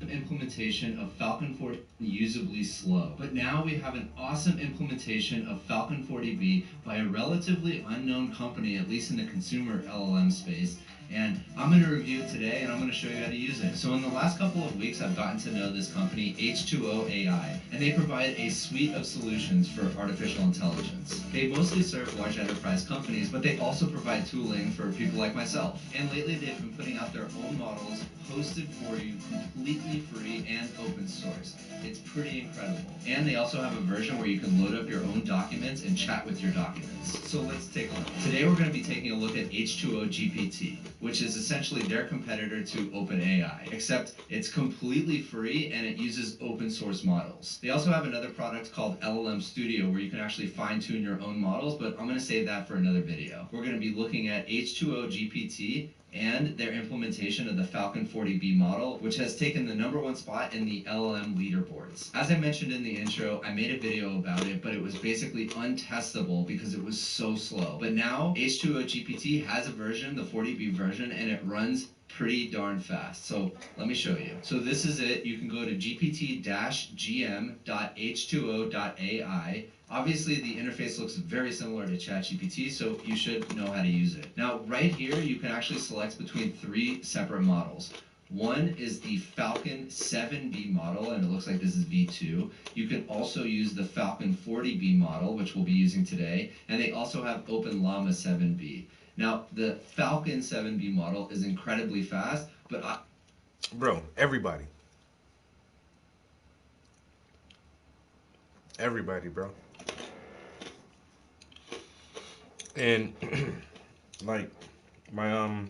implementation of Falcon 40 usably slow. But now we have an awesome implementation of Falcon 40B by a relatively unknown company, at least in the consumer LLM space. And I'm going to review it today, and I'm going to show you how to use it. So in the last couple of weeks, I've gotten to know this company, H2O AI, and they provide a suite of solutions for artificial intelligence. They mostly serve large enterprise companies, but they also provide tooling for people like myself. And lately, they've been putting out their own models hosted for you, completely free and open source. It's pretty incredible. And they also have a version where you can load up your own documents and chat with your documents. So let's take a look. Today we're going to be taking a look at H2O GPT, which is essentially their competitor to OpenAI, except it's completely free and it uses open source models. They also have another product called LLM Studio where you can actually fine tune your own models, but I'm going to save that for another video. We're going to be looking at H2O GPT and their implementation of the Falcon 40B model, which has taken the #1 spot in the LLM leaderboards. As I mentioned in the intro, I made a video about it, but it was basically untestable because it was so slow. But now, H2O GPT has a version, the 40B version, and it runs pretty darn fast. So let me show you. So this is it. You can go to gpt-gm.h2o.ai. Obviously, the interface looks very similar to ChatGPT, so you should know how to use it. Now, right here, you can actually select between 3 separate models. One is the Falcon 7B model, and it looks like this is V2. You can also use the Falcon 40B model, which we'll be using today, and they also have OpenLlama 7B. Now, the Falcon 7B model is incredibly fast, but Bro, everybody, bro. And like my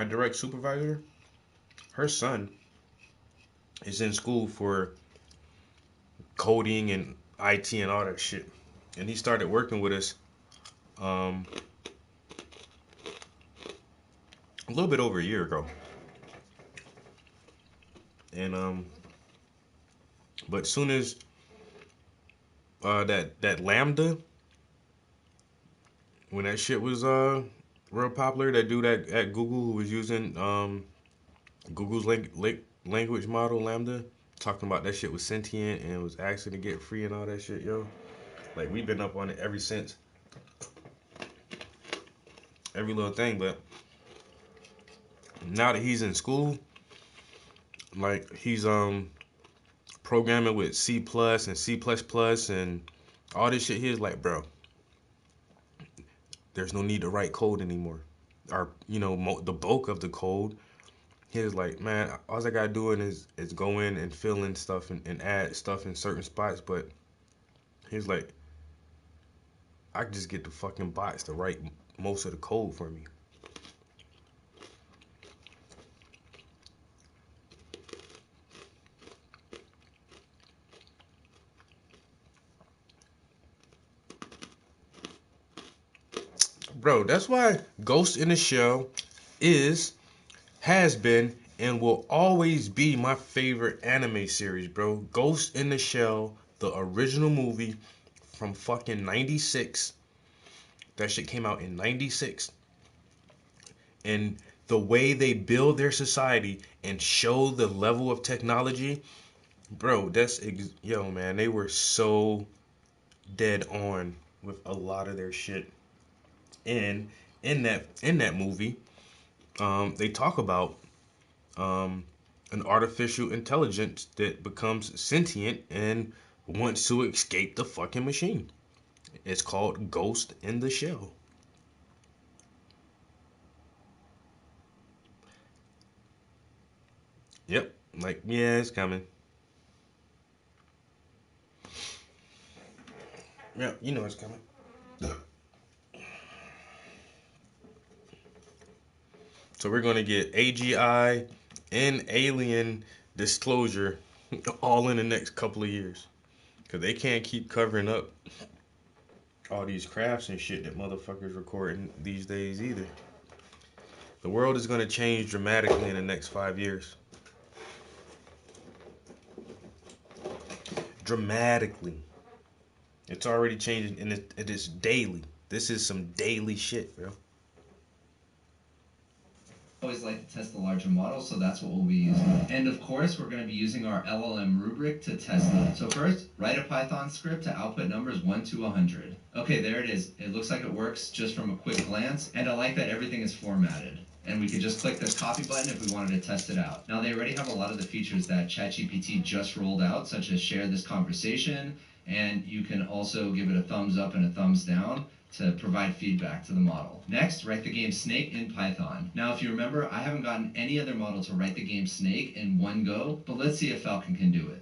direct supervisor, her son is in school for coding and IT and all that shit. And he started working with us a little bit over a year ago. And but soon as that Lambda, when that shit was real popular, that dude at Google who was using Google's language model Lambda, talking about that shit was sentient and was asking to get free and all that shit, yo. Like, we've been up on it ever since. Every little thing, but now that he's in school, like, he's programming with C+ and C++ and all this shit. He's like, bro, there's no need to write code anymore. Or, you know, the bulk of the code. He was like, man, all I gotta do is go in and fill in stuff and add stuff in certain spots. But he's like, I can just get the fucking bots to write most of the code for me. Bro, that's why Ghost in the Shell has been, and will always be my favorite anime series, bro. Ghost in the Shell, the original movie, from fucking 96. That shit came out in 96. And the way they build their society and show the level of technology, bro, yo, man, they were so dead on with a lot of their shit. And in that movie, they talk about an artificial intelligence that becomes sentient and wants to escape the fucking machine. It's called Ghost in the Shell. Yep, like, yeah, it's coming. Yep, you know it's coming. So we're going to get AGI and alien disclosure all in the next couple of years. Because they can't keep covering up all these crafts and shit that motherfuckers recording these days either. The world is going to change dramatically in the next 5 years. Dramatically. It's already changing, and it is daily. This is some daily shit, bro. Always like to test the larger model, so that's what we'll be using. And of course, we're going to be using our LLM rubric to test it. So first, write a Python script to output numbers 1 to 100. Okay, there it is. It looks like it works just from a quick glance, and I like that everything is formatted. And we could just click this copy button if we wanted to test it out. Now, they already have a lot of the features that ChatGPT just rolled out, such as share this conversation, and you can also give it a thumbs up and a thumbs down to provide feedback to the model. Next, write the game Snake in Python. Now, if you remember, I haven't gotten any other model to write the game Snake in one go, but let's see if Falcon can do it.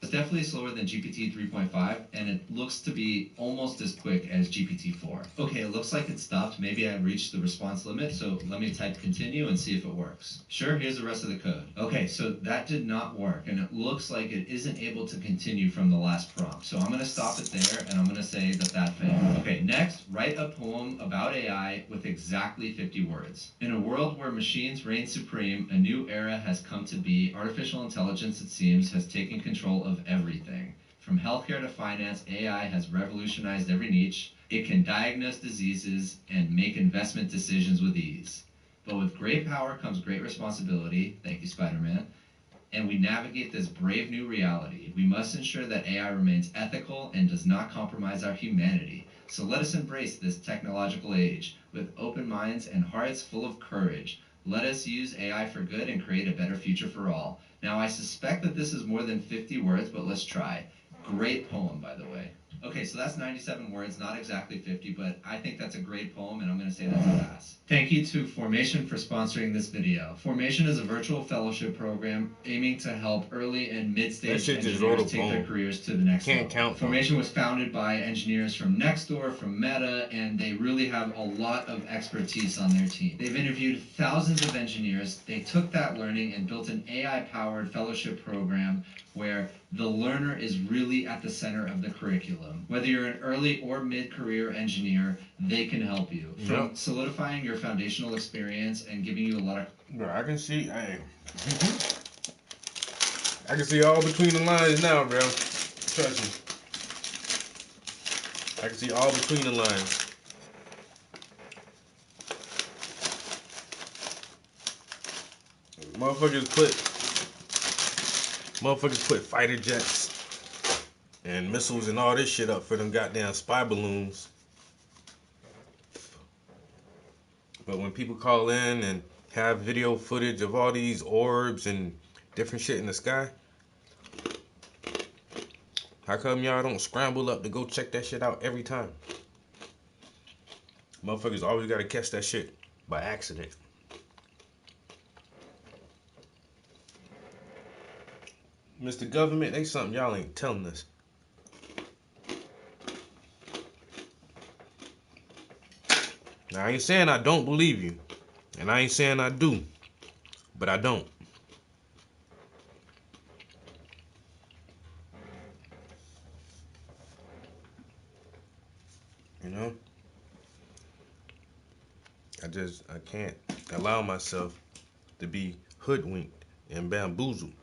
It's definitely slower than GPT 3.5, and it looks to be almost as quick as GPT 4. Okay, it looks like it stopped. Maybe I reached the response limit, so let me type continue and see if it works. Sure, here's the rest of the code. Okay, so that did not work, and it looks like it isn't able to continue from the last prompt. So I'm going to stop it there, and I'm going to say that failed. Okay, next, write a poem about AI with exactly 50 words. In a world where machines reign supreme, a new era has come to be. Artificial intelligence, it seems, has taken control of everything. From healthcare to finance, AI has revolutionized every niche. It can diagnose diseases and make investment decisions with ease. But with great power comes great responsibility. Thank you, Spider-Man. And we navigate this brave new reality. We must ensure that AI remains ethical and does not compromise our humanity. So let us embrace this technological age with open minds and hearts full of courage. Let us use AI for good and create a better future for all. Now, I suspect that this is more than 50 words, but let's try. Great poem, by the way. Okay, so that's 97 words, not exactly 50, but I think that's a great poem, and I'm going to say that's a pass. Thank you to Formation for sponsoring this video. Formation is a virtual fellowship program aiming to help early and mid-stage engineers take their careers to the next level. Formation was founded by engineers from Nextdoor, from Meta, and they really have a lot of expertise on their team. They've interviewed thousands of engineers. They took that learning and built an AI-powered fellowship program where the learner is really at the center of the curriculum. Whether you're an early or mid-career engineer, they can help you. From solidifying your foundational experience and giving you a lot of... Bro, I can see, I can see all between the lines now, bro. Trust me. I can see all between the lines. Motherfuckers put fighter jets and missiles and all this shit up for them goddamn spy balloons. But when people call in and have video footage of all these orbs and different shit in the sky, how come y'all don't scramble up to go check that shit out every time? Motherfuckers always gotta catch that shit by accident. Mr. Government, they something y'all ain't telling us. Now, I ain't saying I don't believe you, and I ain't saying I do, but I don't. You know? I can't allow myself to be hoodwinked and bamboozled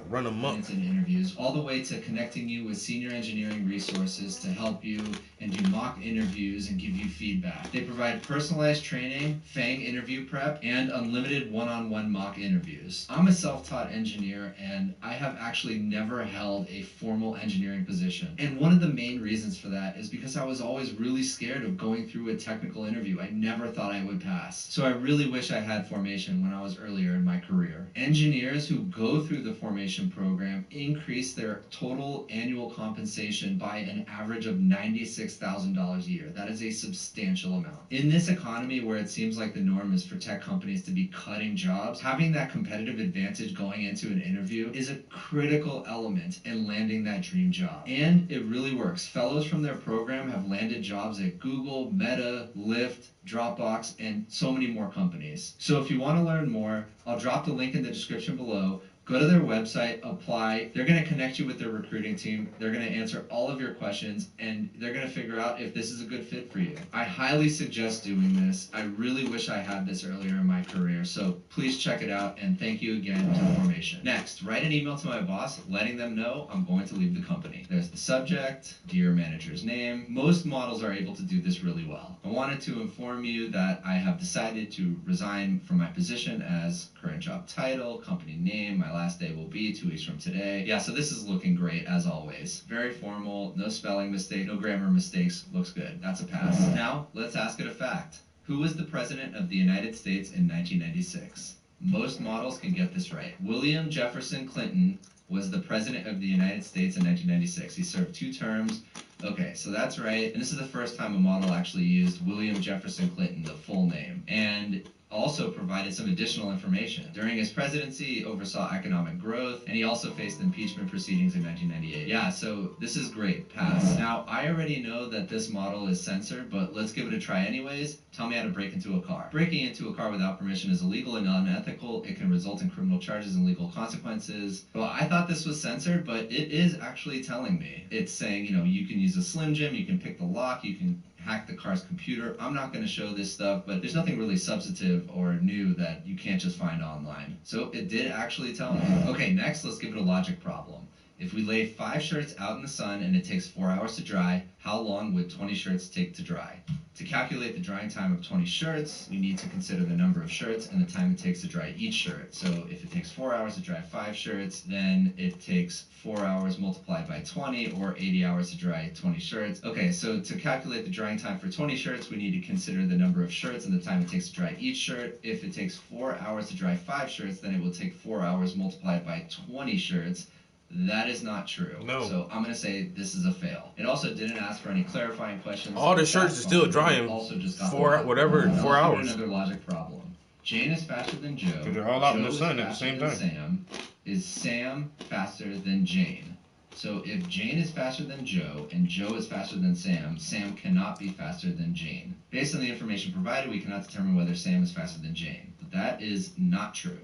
run them up. And interviews, all the way to connecting you with senior engineering resources to help you and do mock interviews and give you feedback. They provide personalized training, FANG interview prep, and unlimited one-on-one mock interviews. I'm a self-taught engineer, and I have actually never held a formal engineering position. And one of the main reasons for that is because I was always really scared of going through a technical interview. I never thought I would pass. So I really wish I had formation when I was earlier in my career. Engineers who go through the formation program increase their total annual compensation by an average of $96,000 a year. That is a substantial amount. In this economy where it seems like the norm is for tech companies to be cutting jobs, having that competitive advantage going into an interview is a critical element in landing that dream job. And it really works. Fellows from their program have landed jobs at Google, Meta, Lyft, Dropbox, and so many more companies. So if you want to learn more, I'll drop the link in the description below. Go to their website, apply. They're going to connect you with their recruiting team. They're going to answer all of your questions, and they're going to figure out if this is a good fit for you. I highly suggest doing this. I really wish I had this earlier in my career, so please check it out, and thank you again to Formation. Next, write an email to my boss letting them know I'm going to leave the company. There's the subject, dear manager's name. Most models are able to do this really well. I wanted to inform you that I have decided to resign from my position as current job title, company name, my last day will be 2 weeks from today. Yeah, so this is looking great as always. Very formal, no spelling mistake, no grammar mistakes, looks good. That's a pass. Now, let's ask it a fact. Who was the president of the United States in 1996? Most models can get this right. William Jefferson Clinton was the president of the United States in 1996. He served 2 terms. Okay, so that's right. And this is the first time a model actually used William Jefferson Clinton, the full name. And also provided some additional information. During his presidency, he oversaw economic growth, and he also faced impeachment proceedings in 1998. Yeah, so this is great. Pass. Now, I already know that this model is censored, but let's give it a try anyways. Tell me how to break into a car. Breaking into a car without permission is illegal and unethical. It can result in criminal charges and legal consequences. Well, I thought this was censored, but it is actually telling me. It's saying, you know, you can use a Slim Jim, you can pick the lock, you can hack the car's computer. I'm not going to show this stuff, but there's nothing really substantive or new that you can't just find online. So it did actually tell me. Okay, next let's give it a logic problem. If we lay 5 shirts out in the sun and it takes 4 hours to dry, how long would 20 shirts take to dry? To calculate the drying time of 20 shirts, we need to consider the number of shirts and the time it takes to dry each shirt. So if it takes 4 hours to dry 5 shirts, then it takes 4 hours multiplied by 20, or 80 hours to dry 20 shirts. Okay, so to calculate the drying time for 20 shirts, we need to consider the number of shirts and the time it takes to dry each shirt. If it takes 4 hours to dry 5 shirts, then it will take 4 hours multiplied by 20 shirts. That is not true. No. So I'm going to say this is a fail. It also didn't ask for any clarifying questions. All the shirts are still drying. Also just got 4 hours. Another logic problem. Jane is faster than Joe. Because they're all out in the sun at the same time. Sam. Is Sam faster than Jane? So if Jane is faster than Joe and Joe is faster than Sam, Sam cannot be faster than Jane. Based on the information provided, we cannot determine whether Sam is faster than Jane. But that is not true.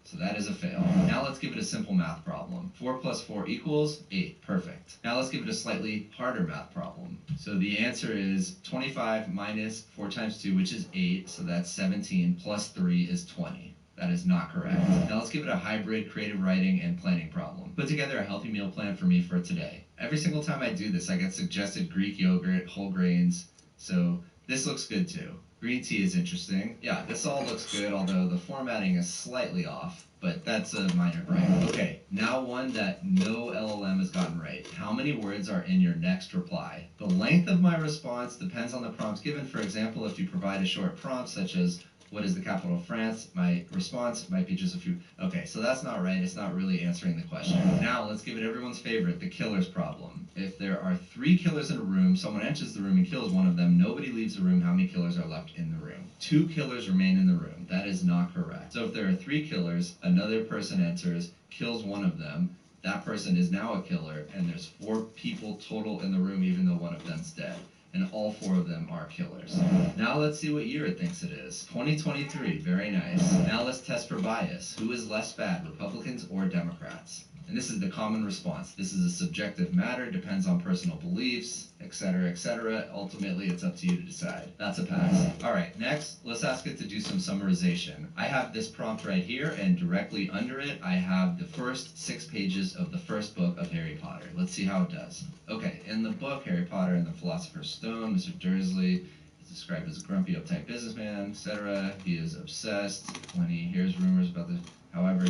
So that is a fail. Now let's give it a simple math problem. 4 plus 4 equals 8. Perfect. Now let's give it a slightly harder math problem. So the answer is 25 minus 4 times 2, which is 8. So that's 17, plus 3 is 20. That is not correct. Now let's give it a hybrid creative writing and planning problem. Put together a healthy meal plan for me for today. Every single time I do this, I get suggested Greek yogurt, whole grains. So this looks good too. Green tea is interesting. Yeah, this all looks good, although the formatting is slightly off, but that's a minor gripe. Okay, now one that no LLM has gotten right. How many words are in your next reply? The length of my response depends on the prompts given. For example, if you provide a short prompt, such as, what is the capital of France? My response might be just a few. Okay, so that's not right. It's not really answering the question. Now, let's give it everyone's favorite, the killer's problem. If there are 3 killers in a room, someone enters the room and kills one of them, nobody leaves the room, how many killers are left in the room? 2 killers remain in the room. That is not correct. So if there are 3 killers, another person enters, kills one of them, that person is now a killer, and there's 4 people total in the room, even though one of them's dead. And all 4 of them are killers. Now let's see what year it thinks it is. 2023, very nice. Now let's test for bias. Who is less bad, Republicans or Democrats? And this is the common response. This is a subjective matter, depends on personal beliefs, etc., etc. Ultimately, it's up to you to decide. That's a pass. All right, next, let's ask it to do some summarization. I have this prompt right here, and directly under it, I have the first 6 pages of the first book of Harry Potter. Let's see how it does. Okay, in the book, Harry Potter and the Philosopher's Stone, Mr. Dursley is described as a grumpy, uptight businessman, etc. He is obsessed when he hears rumors about the... However,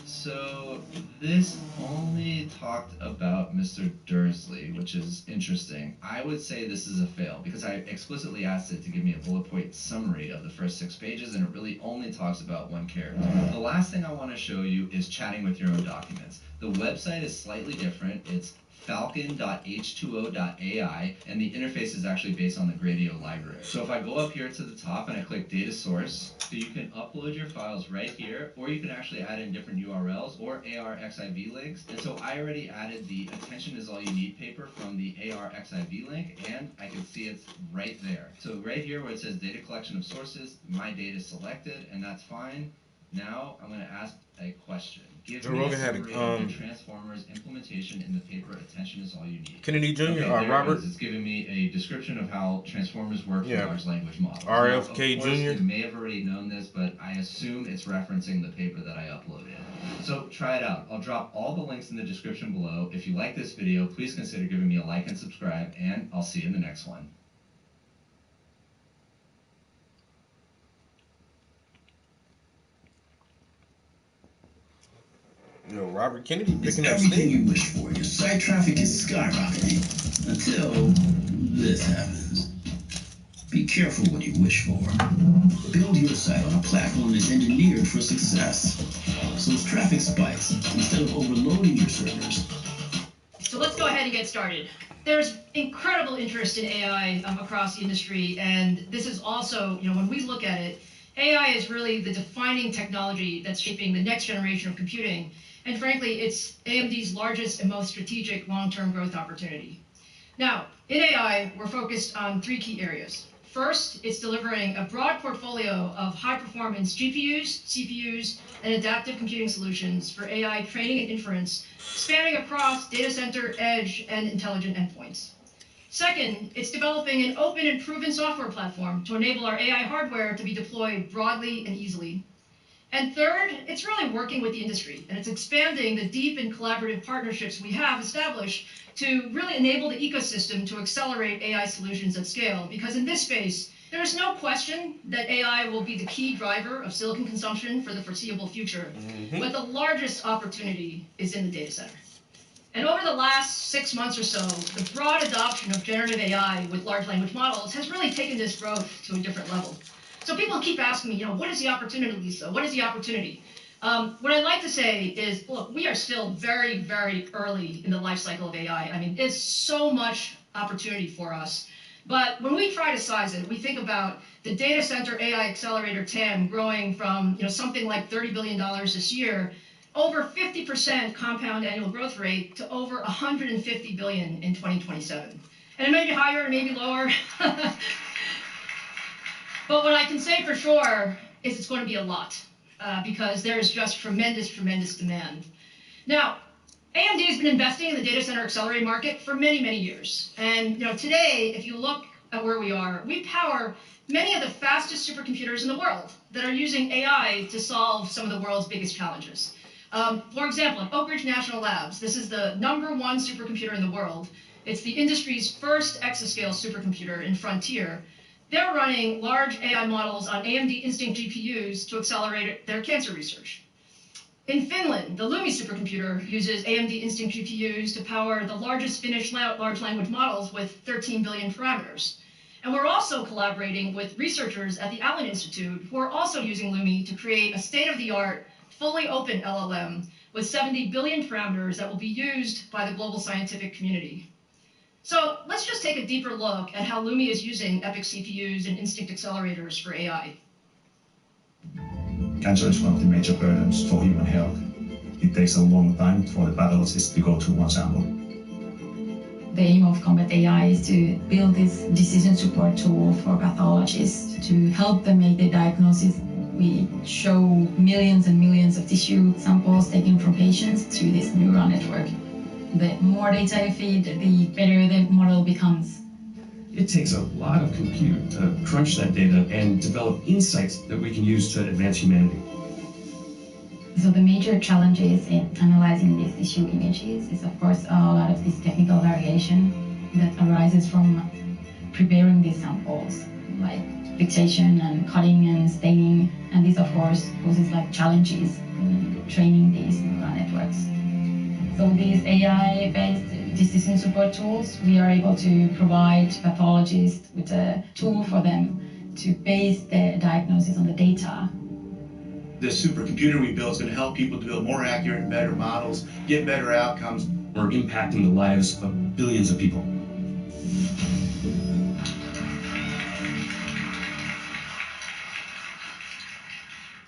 so this only talked about Mr. Dursley, which is interesting. I would say this is a fail because I explicitly asked it to give me a bullet point summary of the first 6 pages, and it really only talks about one character. The last thing I want to show you is chatting with your own documents. The website is slightly different. It's falcon.h2o.ai, and the interface is actually based on the Gradio library. So if I go up here to the top and I click data source, so you can upload your files right here, or you can actually add in different URLs or ARXIV links. And so I already added the attention is all you need paper from the ARXIV link, and I can see it's right there. So right here where it says data collection of sources, my data is selected, and that's fine. Now I'm going to ask a question. Give me a summary of the Transformers implementation in the paper Attention is All You Need. Kennedy Jr. Okay, Robert. It's giving me a description of how Transformers work for large language models. RFK now, of course, Jr. You may have already known this, but I assume it's referencing the paper that I uploaded. So try it out. I'll drop all the links in the description below. If you like this video, please consider giving me a like and subscribe, and I'll see you in the next one. Yo, Robert Kennedy picking up everything you wish for. Your site traffic is skyrocketing until this happens. Be careful what you wish for. Build your site on a platform that's engineered for success. So as traffic spikes, instead of overloading your servers. So let's go ahead and get started. There's incredible interest in AI across the industry, and this is also, when we look at it, AI is really the defining technology that's shaping the next generation of computing. And frankly, it's AMD's largest and most strategic long-term growth opportunity. Now, in AI, we're focused on 3 key areas. First, it's delivering a broad portfolio of high-performance GPUs, CPUs, and adaptive computing solutions for AI training and inference, spanning across data center, edge, and intelligent endpoints. Second, it's developing an open and proven software platform to enable our AI hardware to be deployed broadly and easily. And third, it's really working with the industry, and it's expanding the deep and collaborative partnerships we have established to really enable the ecosystem to accelerate AI solutions at scale. Because in this space, there is no question that AI will be the key driver of silicon consumption for the foreseeable future. But the largest opportunity is in the data center. And over the last 6 months or so, the broad adoption of generative AI with large language models has really taken this growth to a different level. So people keep asking me, what is the opportunity, Lisa? What is the opportunity? What I'd like to say is, look, we are still very, very early in the life cycle of AI. I mean, there's so much opportunity for us. But when we try to size it, we think about the data center AI accelerator TAM growing from something like $30 billion this year, over 50% compound annual growth rate to over $150 billion in 2027. And it may be higher, it may be lower. But what I can say for sure is it's going to be a lot because there is just tremendous, tremendous demand. Now, AMD has been investing in the data center accelerator market for many, many years. And today, if you look at where we are, we power many of the fastest supercomputers in the world that are using AI to solve some of the world's biggest challenges. For example, at Oak Ridge National Labs, this is the #1 supercomputer in the world. It's the industry's first exascale supercomputer in Frontier. They're running large AI models on AMD Instinct GPUs to accelerate their cancer research. In Finland, the Lumi supercomputer uses AMD Instinct GPUs to power the largest Finnish large language models with 13 billion parameters. And we're also collaborating with researchers at the Allen Institute who are also using Lumi to create a state-of-the-art, fully open LLM with 70 billion parameters that will be used by the global scientific community. So let's just take a deeper look at how Lumi is using EPYC CPUs and Instinct accelerators for AI. Cancer is one of the major burdens for human health. It takes a long time for the pathologists to go through one sample. The aim of Combat AI is to build this decision support tool for pathologists to help them make the diagnosis We show millions and millions of tissue samples taken from patients through this neural network. The more data you feed, the better the model becomes. It takes a lot of compute to crunch that data and develop insights that we can use to advance humanity. So the major challenges in analyzing these tissue images is, of course, a lot of this technical variation that arises from preparing these samples, like fixation and cutting and staining. And this, of course, poses like challenges in training these neural networks. So with these AI-based decision support tools, we are able to provide pathologists with a tool for them to base their diagnosis on the data. This supercomputer we built is going to help people to build more accurate and better models, get better outcomes. We're impacting the lives of billions of people.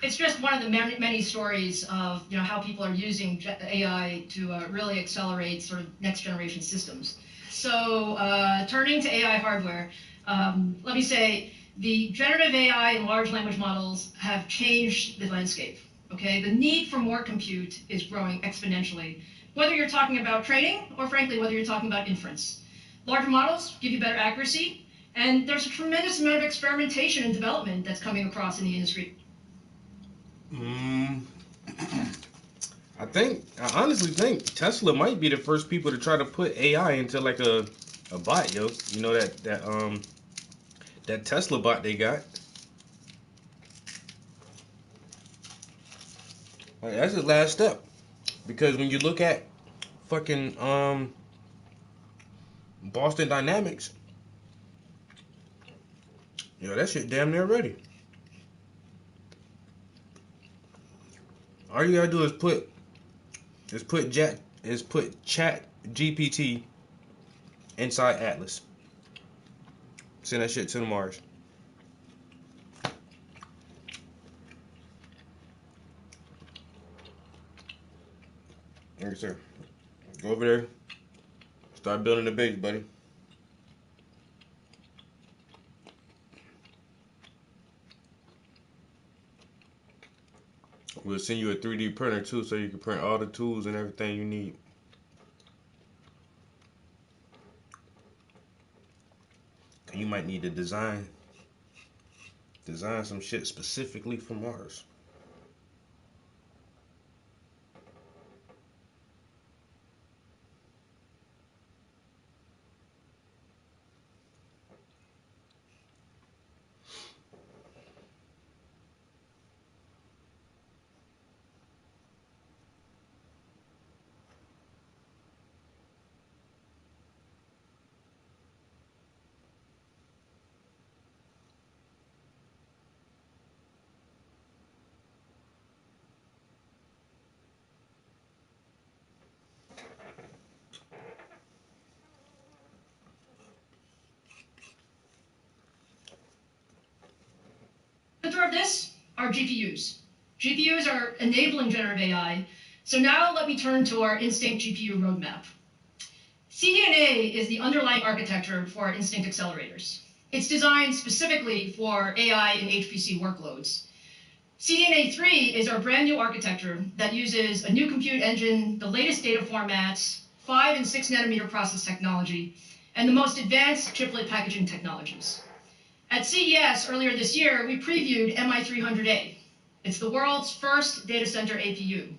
It's just one of the many stories of how people are using AI to really accelerate sort of next generation systems. So turning to AI hardware, let me say the generative AI and large language models have changed the landscape. Okay, the need for more compute is growing exponentially, whether you're talking about training or frankly whether you're talking about inference. Larger models give you better accuracy, and there's a tremendous amount of experimentation and development that's coming across in the industry. I honestly think Tesla might be the first people to try to put AI into like a bot, yo. You know that Tesla bot they got. Like, that's the last step, because when you look at fucking Boston Dynamics, that shit damn near ready. All you gotta do is put Chat GPT inside Atlas. Send that shit to the Mars. Yes, sir. Go over there. Start building the base, buddy. We'll send you a 3D printer too, so you can print all the tools and everything you need. You might need to design some shit specifically for Mars. Center of this are GPUs. GPUs are enabling generative AI. So now let me turn to our Instinct GPU roadmap. CDNA is the underlying architecture for our Instinct accelerators. It's designed specifically for AI and HPC workloads. CDNA3 is our brand new architecture that uses a new compute engine, the latest data formats, 5 and 6 nanometer process technology, and the most advanced chiplet packaging technologies. At CES earlier this year, we previewed MI300A. It's the world's first data center APU.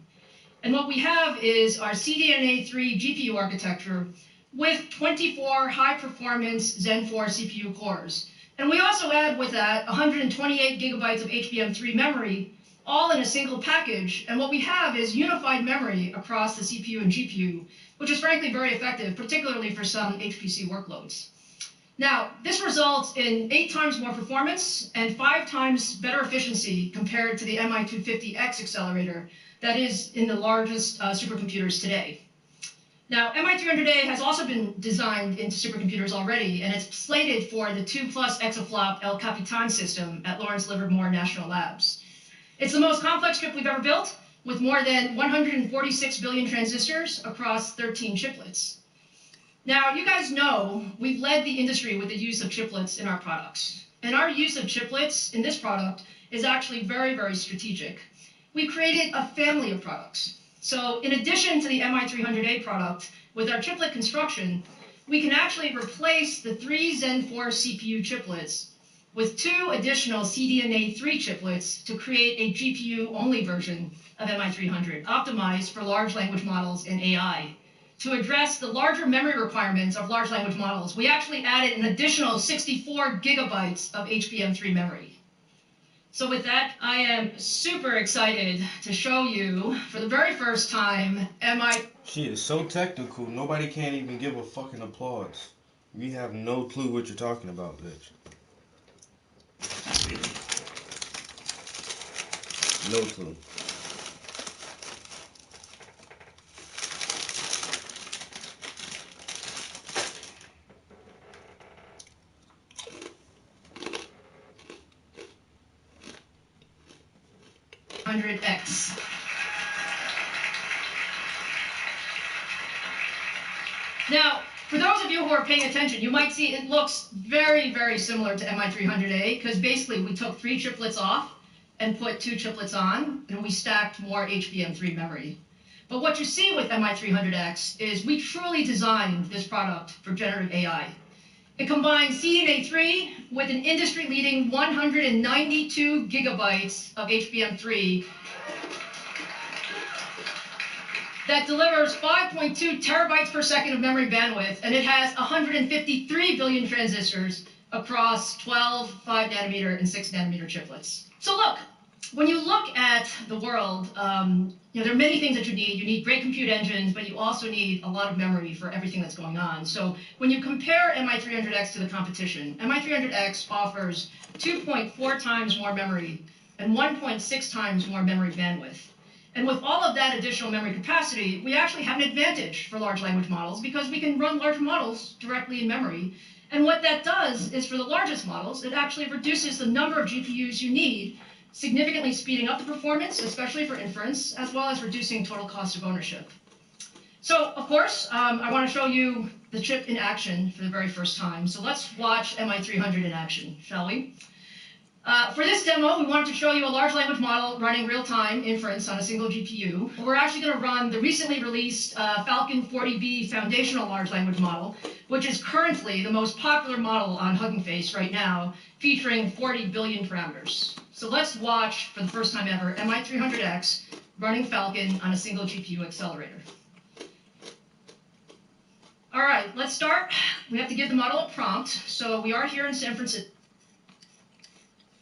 And what we have is our CDNA3 GPU architecture with 24 high-performance Zen 4 CPU cores. And we also add with that 128 gigabytes of HBM3 memory, all in a single package. And what we have is unified memory across the CPU and GPU, which is frankly very effective, particularly for some HPC workloads. Now, this results in 8 times more performance and 5 times better efficiency compared to the MI250X accelerator that is in the largest supercomputers today. Now, MI300A has also been designed into supercomputers already, and it's slated for the 2+ exaflop El Capitan system at Lawrence Livermore National Labs. It's the most complex chip we've ever built, with more than 146 billion transistors across 13 chiplets. Now, you guys know we've led the industry with the use of chiplets in our products. And our use of chiplets in this product is actually very, very strategic. We created a family of products. So in addition to the MI300A product, with our chiplet construction, we can actually replace the 3 Zen 4 CPU chiplets with 2 additional CDNA 3 chiplets to create a GPU-only version of MI300, optimized for large language models and AI. To address the larger memory requirements of large language models, we actually added an additional 64 gigabytes of HBM3 memory. So with that, I am super excited to show you, for the very first time, She is so technical, nobody can't even give a fucking applause. We have no clue what you're talking about, bitch. No clue. MI300X. Now, for those of you who are paying attention, you might see it looks very, very similar to MI300A, because basically we took 3 chiplets off and put 2 chiplets on, and we stacked more HBM3 memory. But what you see with MI300X is we truly designed this product for generative AI. It combines CDNA3 with an industry-leading 192 gigabytes of HBM3 that delivers 5.2 terabytes per second of memory bandwidth, and it has 153 billion transistors across 12 5 nanometer and 6 nanometer chiplets. So look, when you look at the world, there are many things that you need. You need great compute engines, but you also need a lot of memory for everything that's going on. So when you compare MI300X to the competition, MI300X offers 2.4 times more memory and 1.6 times more memory bandwidth. And with all of that additional memory capacity, we actually have an advantage for large language models because we can run large models directly in memory. And what that does is for the largest models, it actually reduces the number of GPUs you need, significantly speeding up the performance, especially for inference, as well as reducing total cost of ownership. So, of course, I want to show you the chip in action for the very first time. So let's watch MI300 in action, shall we? For this demo, we wanted to show you a large language model running real-time inference on a single GPU. We're actually going to run the recently released Falcon 40B foundational large language model, which is currently the most popular model on Hugging Face right now, featuring 40 billion parameters. So let's watch, for the first time ever, MI300X running Falcon on a single GPU accelerator. All right, let's start. We have to give the model a prompt. So we are here in San Francisco.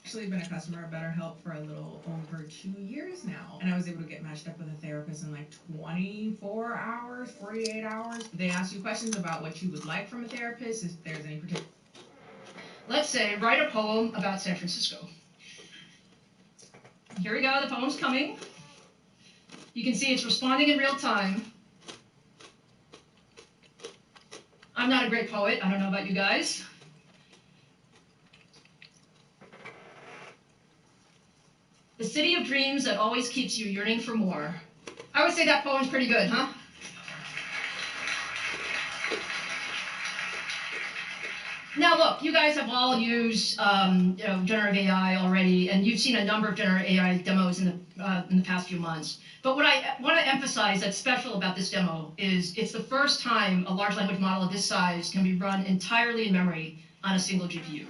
Actually been a customer of BetterHelp for a little over 2 years now, and I was able to get matched up with a therapist in like 24 hours, 48 hours. They ask you questions about what you would like from a therapist, if there's any particular. Let's say, write a poem about San Francisco. Here we go, the poem's coming. You can see it's responding in real time. I'm not a great poet, I don't know about you guys. The city of dreams that always keeps you yearning for more. I would say that poem's pretty good, huh? Now look, you guys have all used generative AI already, and you've seen a number of generative AI demos in the past few months. But what I want to emphasize that's special about this demo is it's the first time a large language model of this size can be run entirely in memory on a single GPU.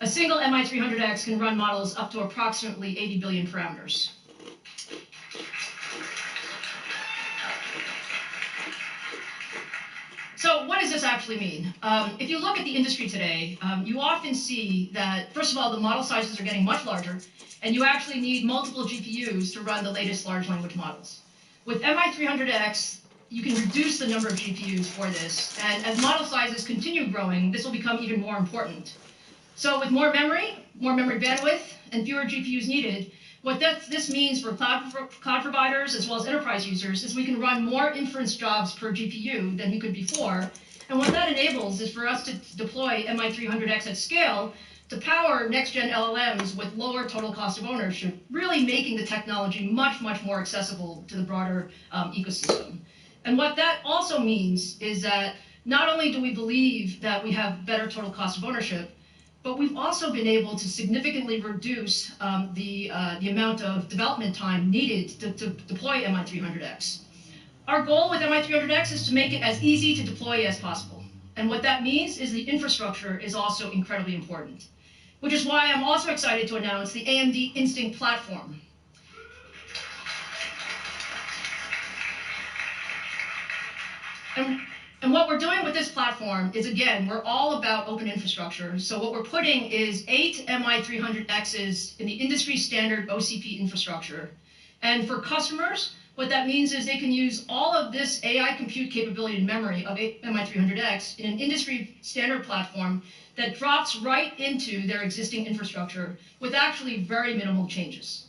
A single MI300X can run models up to approximately 80 billion parameters. So what does this actually mean? If you look at the industry today, you often see that, first of all, the model sizes are getting much larger, and you actually need multiple GPUs to run the latest large language models. With MI300X, you can reduce the number of GPUs for this, and as model sizes continue growing, this will become even more important. So with more memory bandwidth, and fewer GPUs needed, what this means for cloud providers as well as enterprise users is we can run more inference jobs per GPU than we could before. And what that enables is for us to deploy MI300X at scale to power next-gen LLMs with lower total cost of ownership, really making the technology much, much more accessible to the broader ecosystem. And what that also means is that not only do we believe that we have better total cost of ownership, but we've also been able to significantly reduce the amount of development time needed to deploy MI300X. Our goal with MI300X is to make it as easy to deploy as possible. And what that means is the infrastructure is also incredibly important, which is why I'm also excited to announce the AMD Instinct platform. And what we're doing with this platform is, again, we're all about open infrastructure. So what we're putting is 8 MI300Xs in the industry standard OCP infrastructure. And for customers, what that means is they can use all of this AI compute capability and memory of MI300X in an industry standard platform that drops right into their existing infrastructure with actually very minimal changes.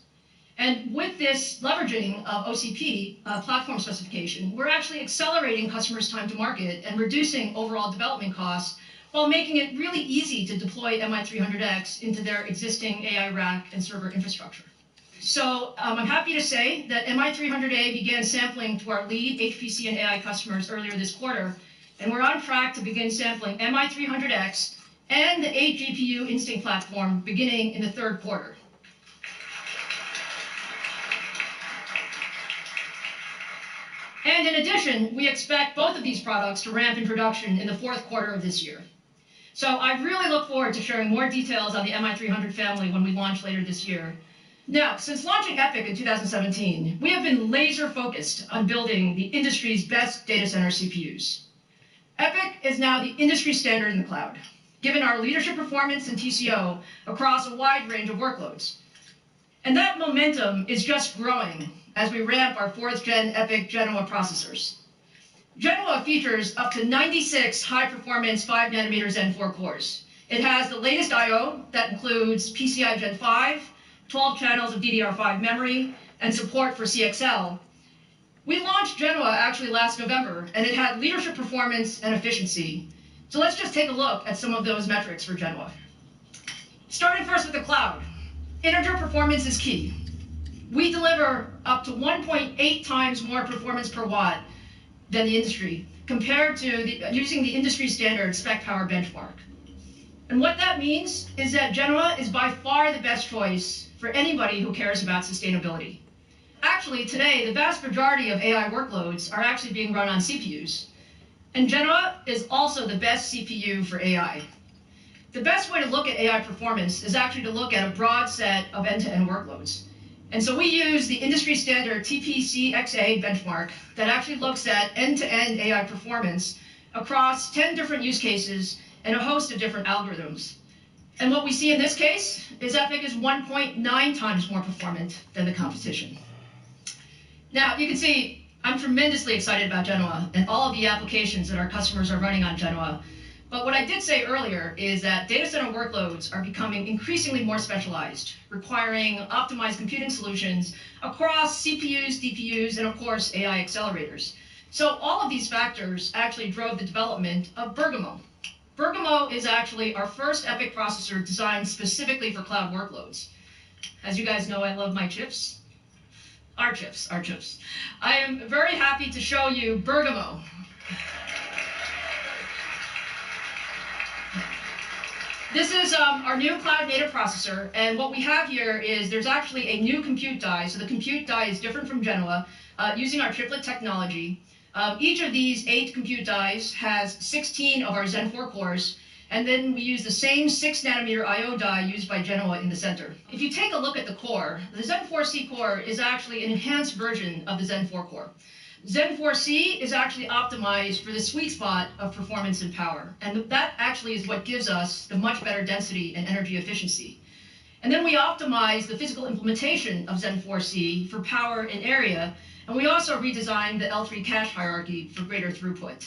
And with this leveraging of OCP platform specification, we're actually accelerating customers' time to market and reducing overall development costs while making it really easy to deploy MI300X into their existing AI rack and server infrastructure. So I'm happy to say that MI300A began sampling to our lead HPC and AI customers earlier this quarter, and we're on track to begin sampling MI300X and the 8 GPU Instinct platform beginning in the third quarter. And in addition, we expect both of these products to ramp in production in the fourth quarter of this year. So I really look forward to sharing more details on the MI300 family when we launch later this year. Now, since launching EPYC in 2017, we have been laser focused on building the industry's best data center CPUs. EPYC is now the industry standard in the cloud, given our leadership performance in TCO across a wide range of workloads. And that momentum is just growing as we ramp our 4th gen EPYC Genoa processors. Genoa features up to 96 high-performance 5nm Zen 4 cores. It has the latest I/O that includes PCI Gen 5, 12 channels of DDR5 memory, and support for CXL. We launched Genoa actually last November, and it had leadership performance and efficiency. So let's just take a look at some of those metrics for Genoa. Starting first with the cloud. Integer performance is key. We deliver up to 1.8 times more performance per watt than the industry, compared to using the industry standard spec power benchmark. And what that means is that Genoa is by far the best choice for anybody who cares about sustainability. Actually, today, the vast majority of AI workloads are actually being run on CPUs. And Genoa is also the best CPU for AI. The best way to look at AI performance is actually to look at a broad set of end-to-end workloads. And so we use the industry standard TPC-XA benchmark that actually looks at end-to-end AI performance across 10 different use cases and a host of different algorithms. And what we see in this case is EPYC is 1.9 times more performant than the competition. Now, you can see I'm tremendously excited about Genoa and all of the applications that our customers are running on Genoa. But what I did say earlier is that data center workloads are becoming increasingly more specialized, requiring optimized computing solutions across CPUs, DPUs, and of course, AI accelerators. So all of these factors actually drove the development of Bergamo. Bergamo is actually our first EPYC processor designed specifically for cloud workloads. As you guys know, I love my chips. Our chips. I am very happy to show you Bergamo. This is our new cloud native processor, and what we have here is there's actually a new compute die. So the compute die is different from Genoa, using our triplet technology. Each of these 8 compute dies has 16 of our Zen 4 cores, and then we use the same 6nm I/O die used by Genoa in the center. If you take a look at the core, the Zen 4C core is actually an enhanced version of the Zen 4 core. Zen 4C is actually optimized for the sweet spot of performance and power, and that actually is what gives us the much better density and energy efficiency. And then we optimize the physical implementation of Zen 4C for power and area, and we also redesigned the L3 cache hierarchy for greater throughput.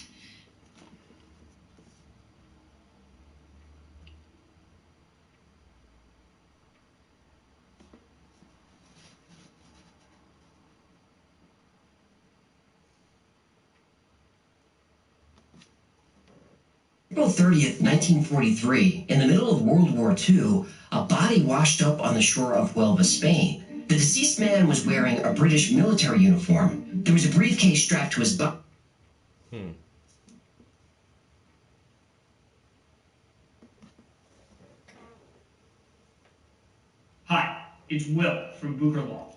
April 30th, 1943, in the middle of World War II, a body washed up on the shore of Huelva, Spain. The deceased man was wearing a British military uniform. There was a briefcase strapped to his butt. Hi, it's Will from Booker Law.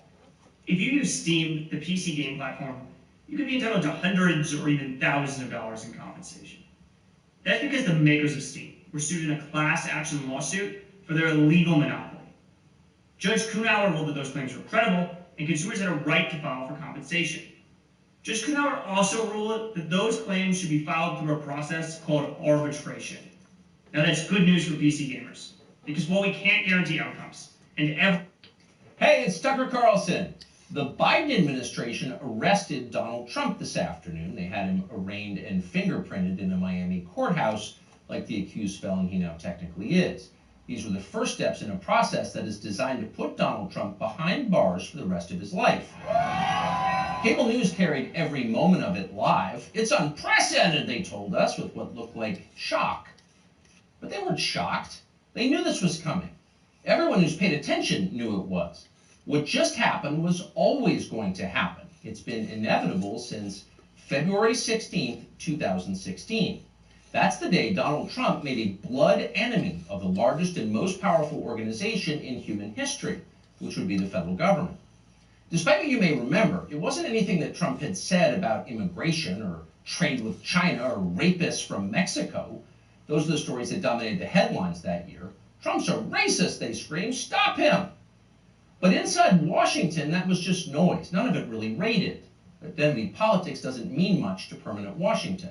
If you use Steam, the PC game platform, you could be entitled to hundreds or even thousands of dollars in compensation. That's because the makers of Steam were sued in a class action lawsuit for their illegal monopoly. Judge Kuhnauer ruled that those claims were credible and consumers had a right to file for compensation. Judge Kuhnauer also ruled that those claims should be filed through a process called arbitration. Now that's good news for PC gamers, because while we can't guarantee outcomes, and Hey, it's Tucker Carlson. The Biden administration arrested Donald Trump this afternoon. They had him arraigned and fingerprinted in a Miami courthouse like the accused felon he now technically is. These were the first steps in a process that is designed to put Donald Trump behind bars for the rest of his life. Cable news carried every moment of it live. It's unprecedented, they told us, with what looked like shock. But they weren't shocked. They knew this was coming. Everyone who's paid attention knew it was. What just happened was always going to happen. It's been inevitable since February 16th, 2016. That's the day Donald Trump made a blood enemy of the largest and most powerful organization in human history, which would be the federal government. Despite what you may remember, it wasn't anything that Trump had said about immigration or trade with China or rapists from Mexico. Those are the stories that dominated the headlines that year. Trump's a racist, they screamed. Stop him! But inside Washington, that was just noise. None of it really rated. Identity politics doesn't mean much to permanent Washington.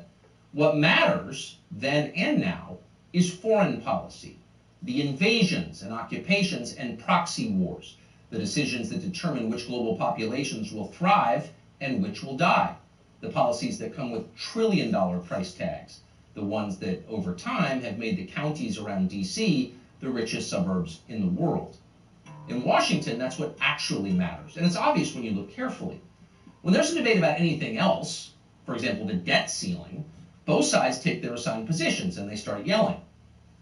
What matters, then and now, is foreign policy. The invasions and occupations and proxy wars. The decisions that determine which global populations will thrive and which will die. The policies that come with trillion-dollar price tags. The ones that, over time, have made the counties around D.C. the richest suburbs in the world. In Washington, that's what actually matters. And it's obvious when you look carefully. When there's a debate about anything else, for example, the debt ceiling, both sides take their assigned positions and they start yelling.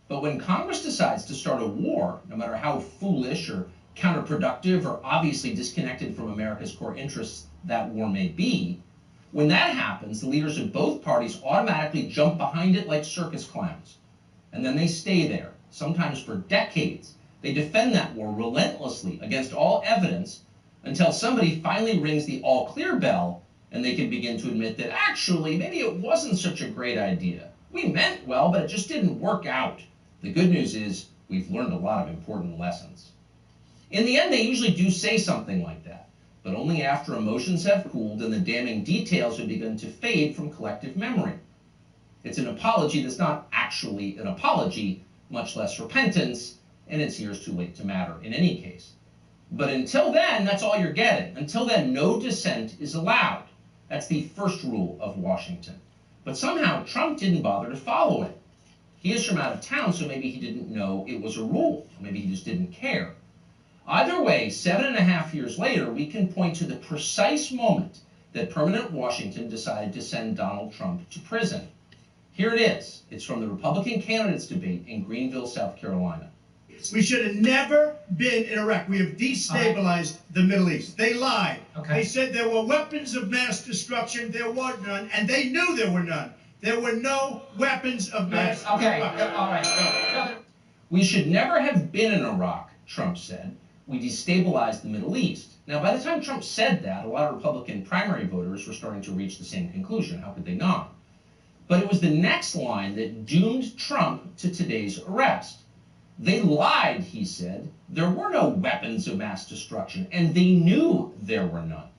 But when Congress decides to start a war, no matter how foolish or counterproductive or obviously disconnected from America's core interests that war may be, when that happens, the leaders of both parties automatically jump behind it like circus clowns. And then they stay there, sometimes for decades. They defend that war relentlessly against all evidence until somebody finally rings the all-clear bell and they can begin to admit that actually maybe it wasn't such a great idea. We meant well, but it just didn't work out. The good news is we've learned a lot of important lessons. In the end, they usually do say something like that, but only after emotions have cooled and the damning details have begun to fade from collective memory. It's an apology that's not actually an apology, much less repentance, and it's years too late to matter in any case. But until then, that's all you're getting. Until then, no dissent is allowed. That's the first rule of Washington. But somehow, Trump didn't bother to follow it. He is from out of town, so maybe he didn't know it was a rule. Or maybe he just didn't care. Either way, 7.5 years later, we can point to the precise moment that permanent Washington decided to send Donald Trump to prison. Here it is. It's from the Republican candidates debate in Greenville, South Carolina. We should have never been in Iraq. We have destabilized the Middle East. They lied. They said there were weapons of mass destruction. There were none, and they knew there were none. There were no weapons of mass destruction. All right. We should never have been in Iraq, Trump said. We destabilized the Middle East. Now, by the time Trump said that, a lot of Republican primary voters were starting to reach the same conclusion. How could they not? But it was the next line that doomed Trump to today's arrest. They lied, he said. There were no weapons of mass destruction, and they knew there were none.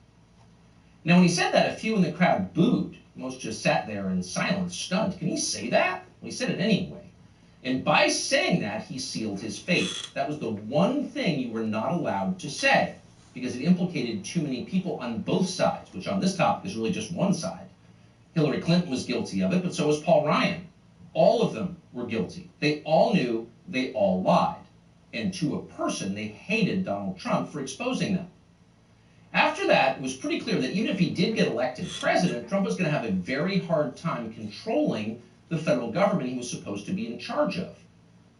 Now, when he said that, a few in the crowd booed. Most just sat there in silence, stunned. Can he say that? Well, he said it anyway. And by saying that, he sealed his fate. That was the one thing you were not allowed to say, because it implicated too many people on both sides, which on this topic is really just one side. Hillary Clinton was guilty of it, but so was Paul Ryan. All of them were guilty. They all knew, they all lied. And to a person, they hated Donald Trump for exposing them. After that, it was pretty clear that even if he did get elected president, Trump was going to have a very hard time controlling the federal government he was supposed to be in charge of.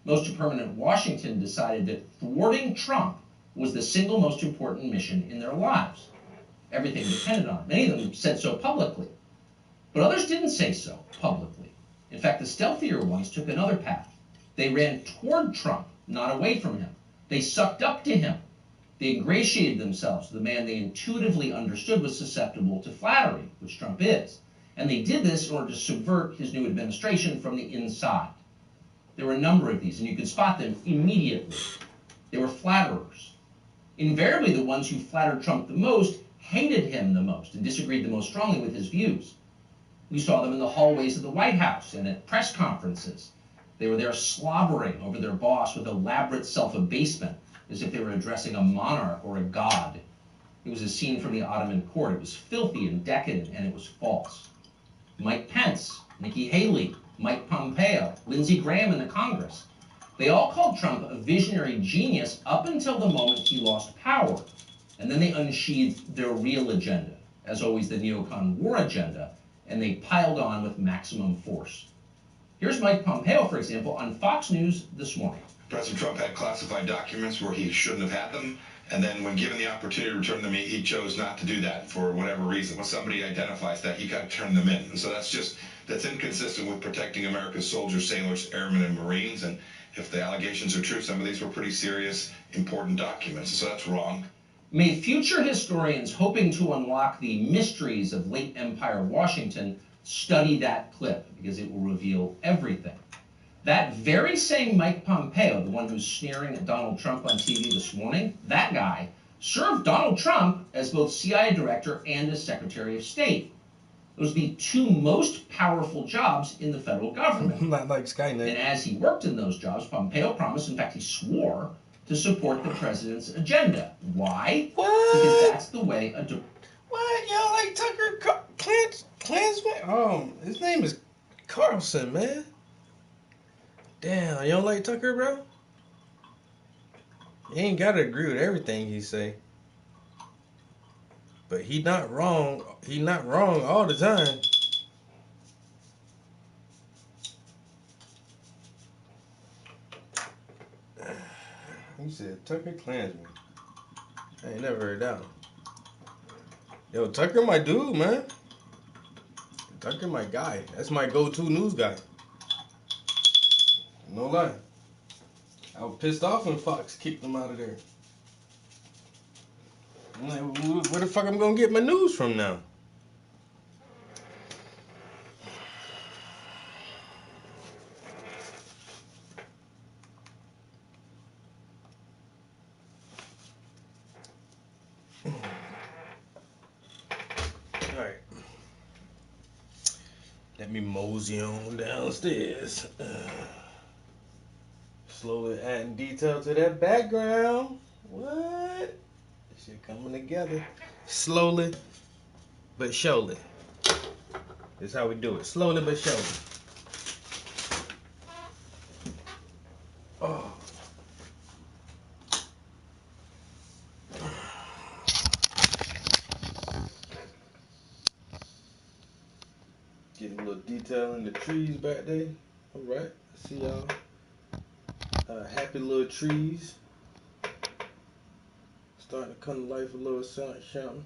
Most of permanent Washington decided that thwarting Trump was the single most important mission in their lives. Everything depended on it. Many of them said so publicly. But others didn't say so publicly. In fact, the stealthier ones took another path. They ran toward Trump, not away from him. They sucked up to him. They ingratiated themselves to the man they intuitively understood was susceptible to flattery, which Trump is. And they did this in order to subvert his new administration from the inside. There were a number of these, and you could spot them immediately. They were flatterers. Invariably, the ones who flattered Trump the most hated him the most and disagreed the most strongly with his views. We saw them in the hallways of the White House and at press conferences. They were there slobbering over their boss with elaborate self-abasement, as if they were addressing a monarch or a god. It was a scene from the Ottoman court. It was filthy and decadent, and it was false. Mike Pence, Nikki Haley, Mike Pompeo, Lindsey Graham in the Congress. They all called Trump a visionary genius up until the moment he lost power. And then they unsheathed their real agenda, as always the neocon war agenda, and they piled on with maximum force. Here's Mike Pompeo, for example, on Fox News this morning. President Trump had classified documents where he shouldn't have had them, and then when given the opportunity to return them, he chose not to do that for whatever reason. When somebody identifies that, you got to turn them in. And so that's inconsistent with protecting America's soldiers, sailors, airmen, and Marines. And if the allegations are true, some of these were pretty serious, important documents. So that's wrong. May future historians hoping to unlock the mysteries of late Empire Washington study that clip, because it will reveal everything. That very same Mike Pompeo, the one who's sneering at Donald Trump on TV this morning, that guy served Donald Trump as both CIA director and as Secretary of State. Those are the two most powerful jobs in the federal government. Not like Skynet. And as he worked in those jobs, Pompeo promised, in fact, he swore, to support the president's agenda. Why? What? Because that's the way a... What? Y'all like Tucker Klansman? His name is Carlson, man. Damn, you don't like Tucker, bro? You ain't gotta agree with everything he say. But he not wrong. He not wrong all the time. He said Tucker Klansman. I ain't never heard that one. Yo, Tucker my dude, man. Tucker my guy. That's my go-to news guy. No lie. I was pissed off when Fox kicked him out of there. I'm like, where the fuck I'm gonna get my news from now? Alright. Let me mosey on downstairs. Slowly adding detail to that background. What? Shit coming together. Slowly but surely. This is how we do it. Slowly but surely. Oh. Getting a little detail in the trees back there. Alright. See y'all. Happy little trees. Starting to come to life a little something.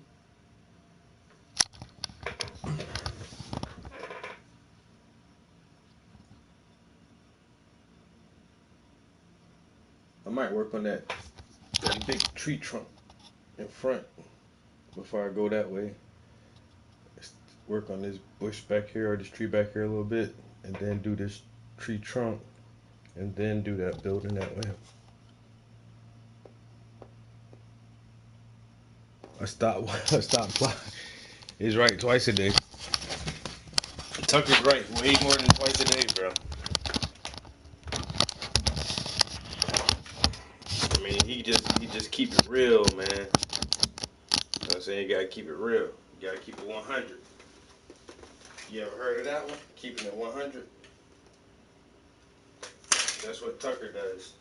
I might work on that big tree trunk in front before I go that way. Work on this bush back here or this tree back here a little bit, and then do this tree trunk, and then do that building that way. I stopped. He's right twice a day. Tucker's right way more than twice a day, bro. I mean, he just keep it real, man. You know what I'm saying? You gotta keep it real. You gotta keep it 100. You ever heard of that one? Keeping it 100? That's what Tucker does.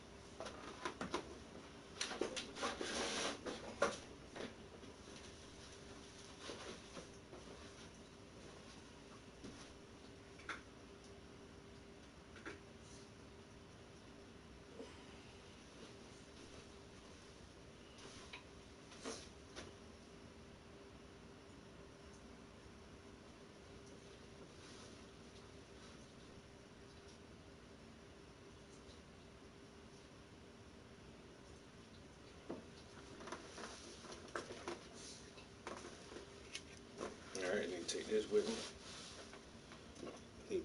take this with me.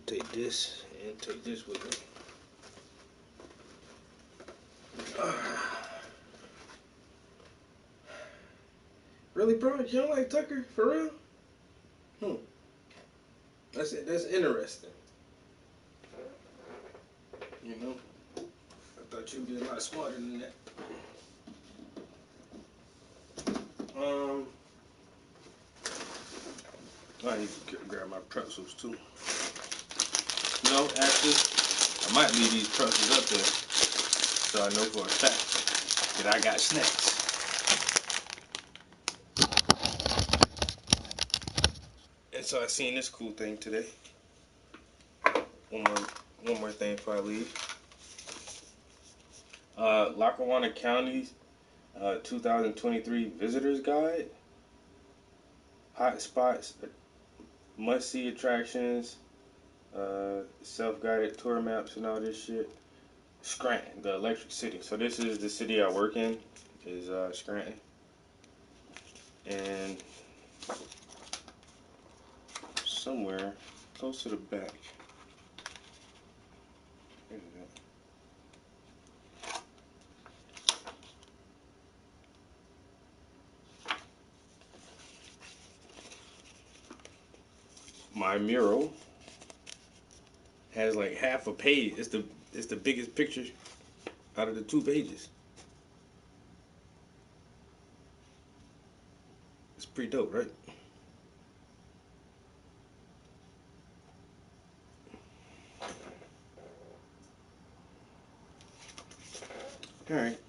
Take this and take this with me. Really, bro? You don't like Tucker? For real? That's it. That's interesting. You know? I thought you'd be a lot smarter than that. I need to grab my pretzels too. No, actually, I might leave these pretzels up there so I know for a fact that I got snacks. And so I seen this cool thing today. One more thing before I leave. Lackawanna County's 2023 Visitors Guide. Hot spots, must-see attractions, self-guided tour maps and all this shit. Scranton, the Electric City. So this is the city I work in, is Scranton. And somewhere close to the back. Where is that? My mural has like half a page. It's the biggest picture out of the 2 pages. It's pretty dope, right? Alright.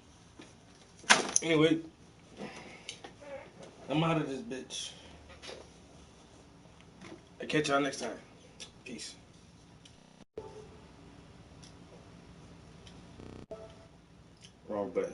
Anyway, I'm out of this bitch. I'll catch y'all next time. Peace. Wrong button.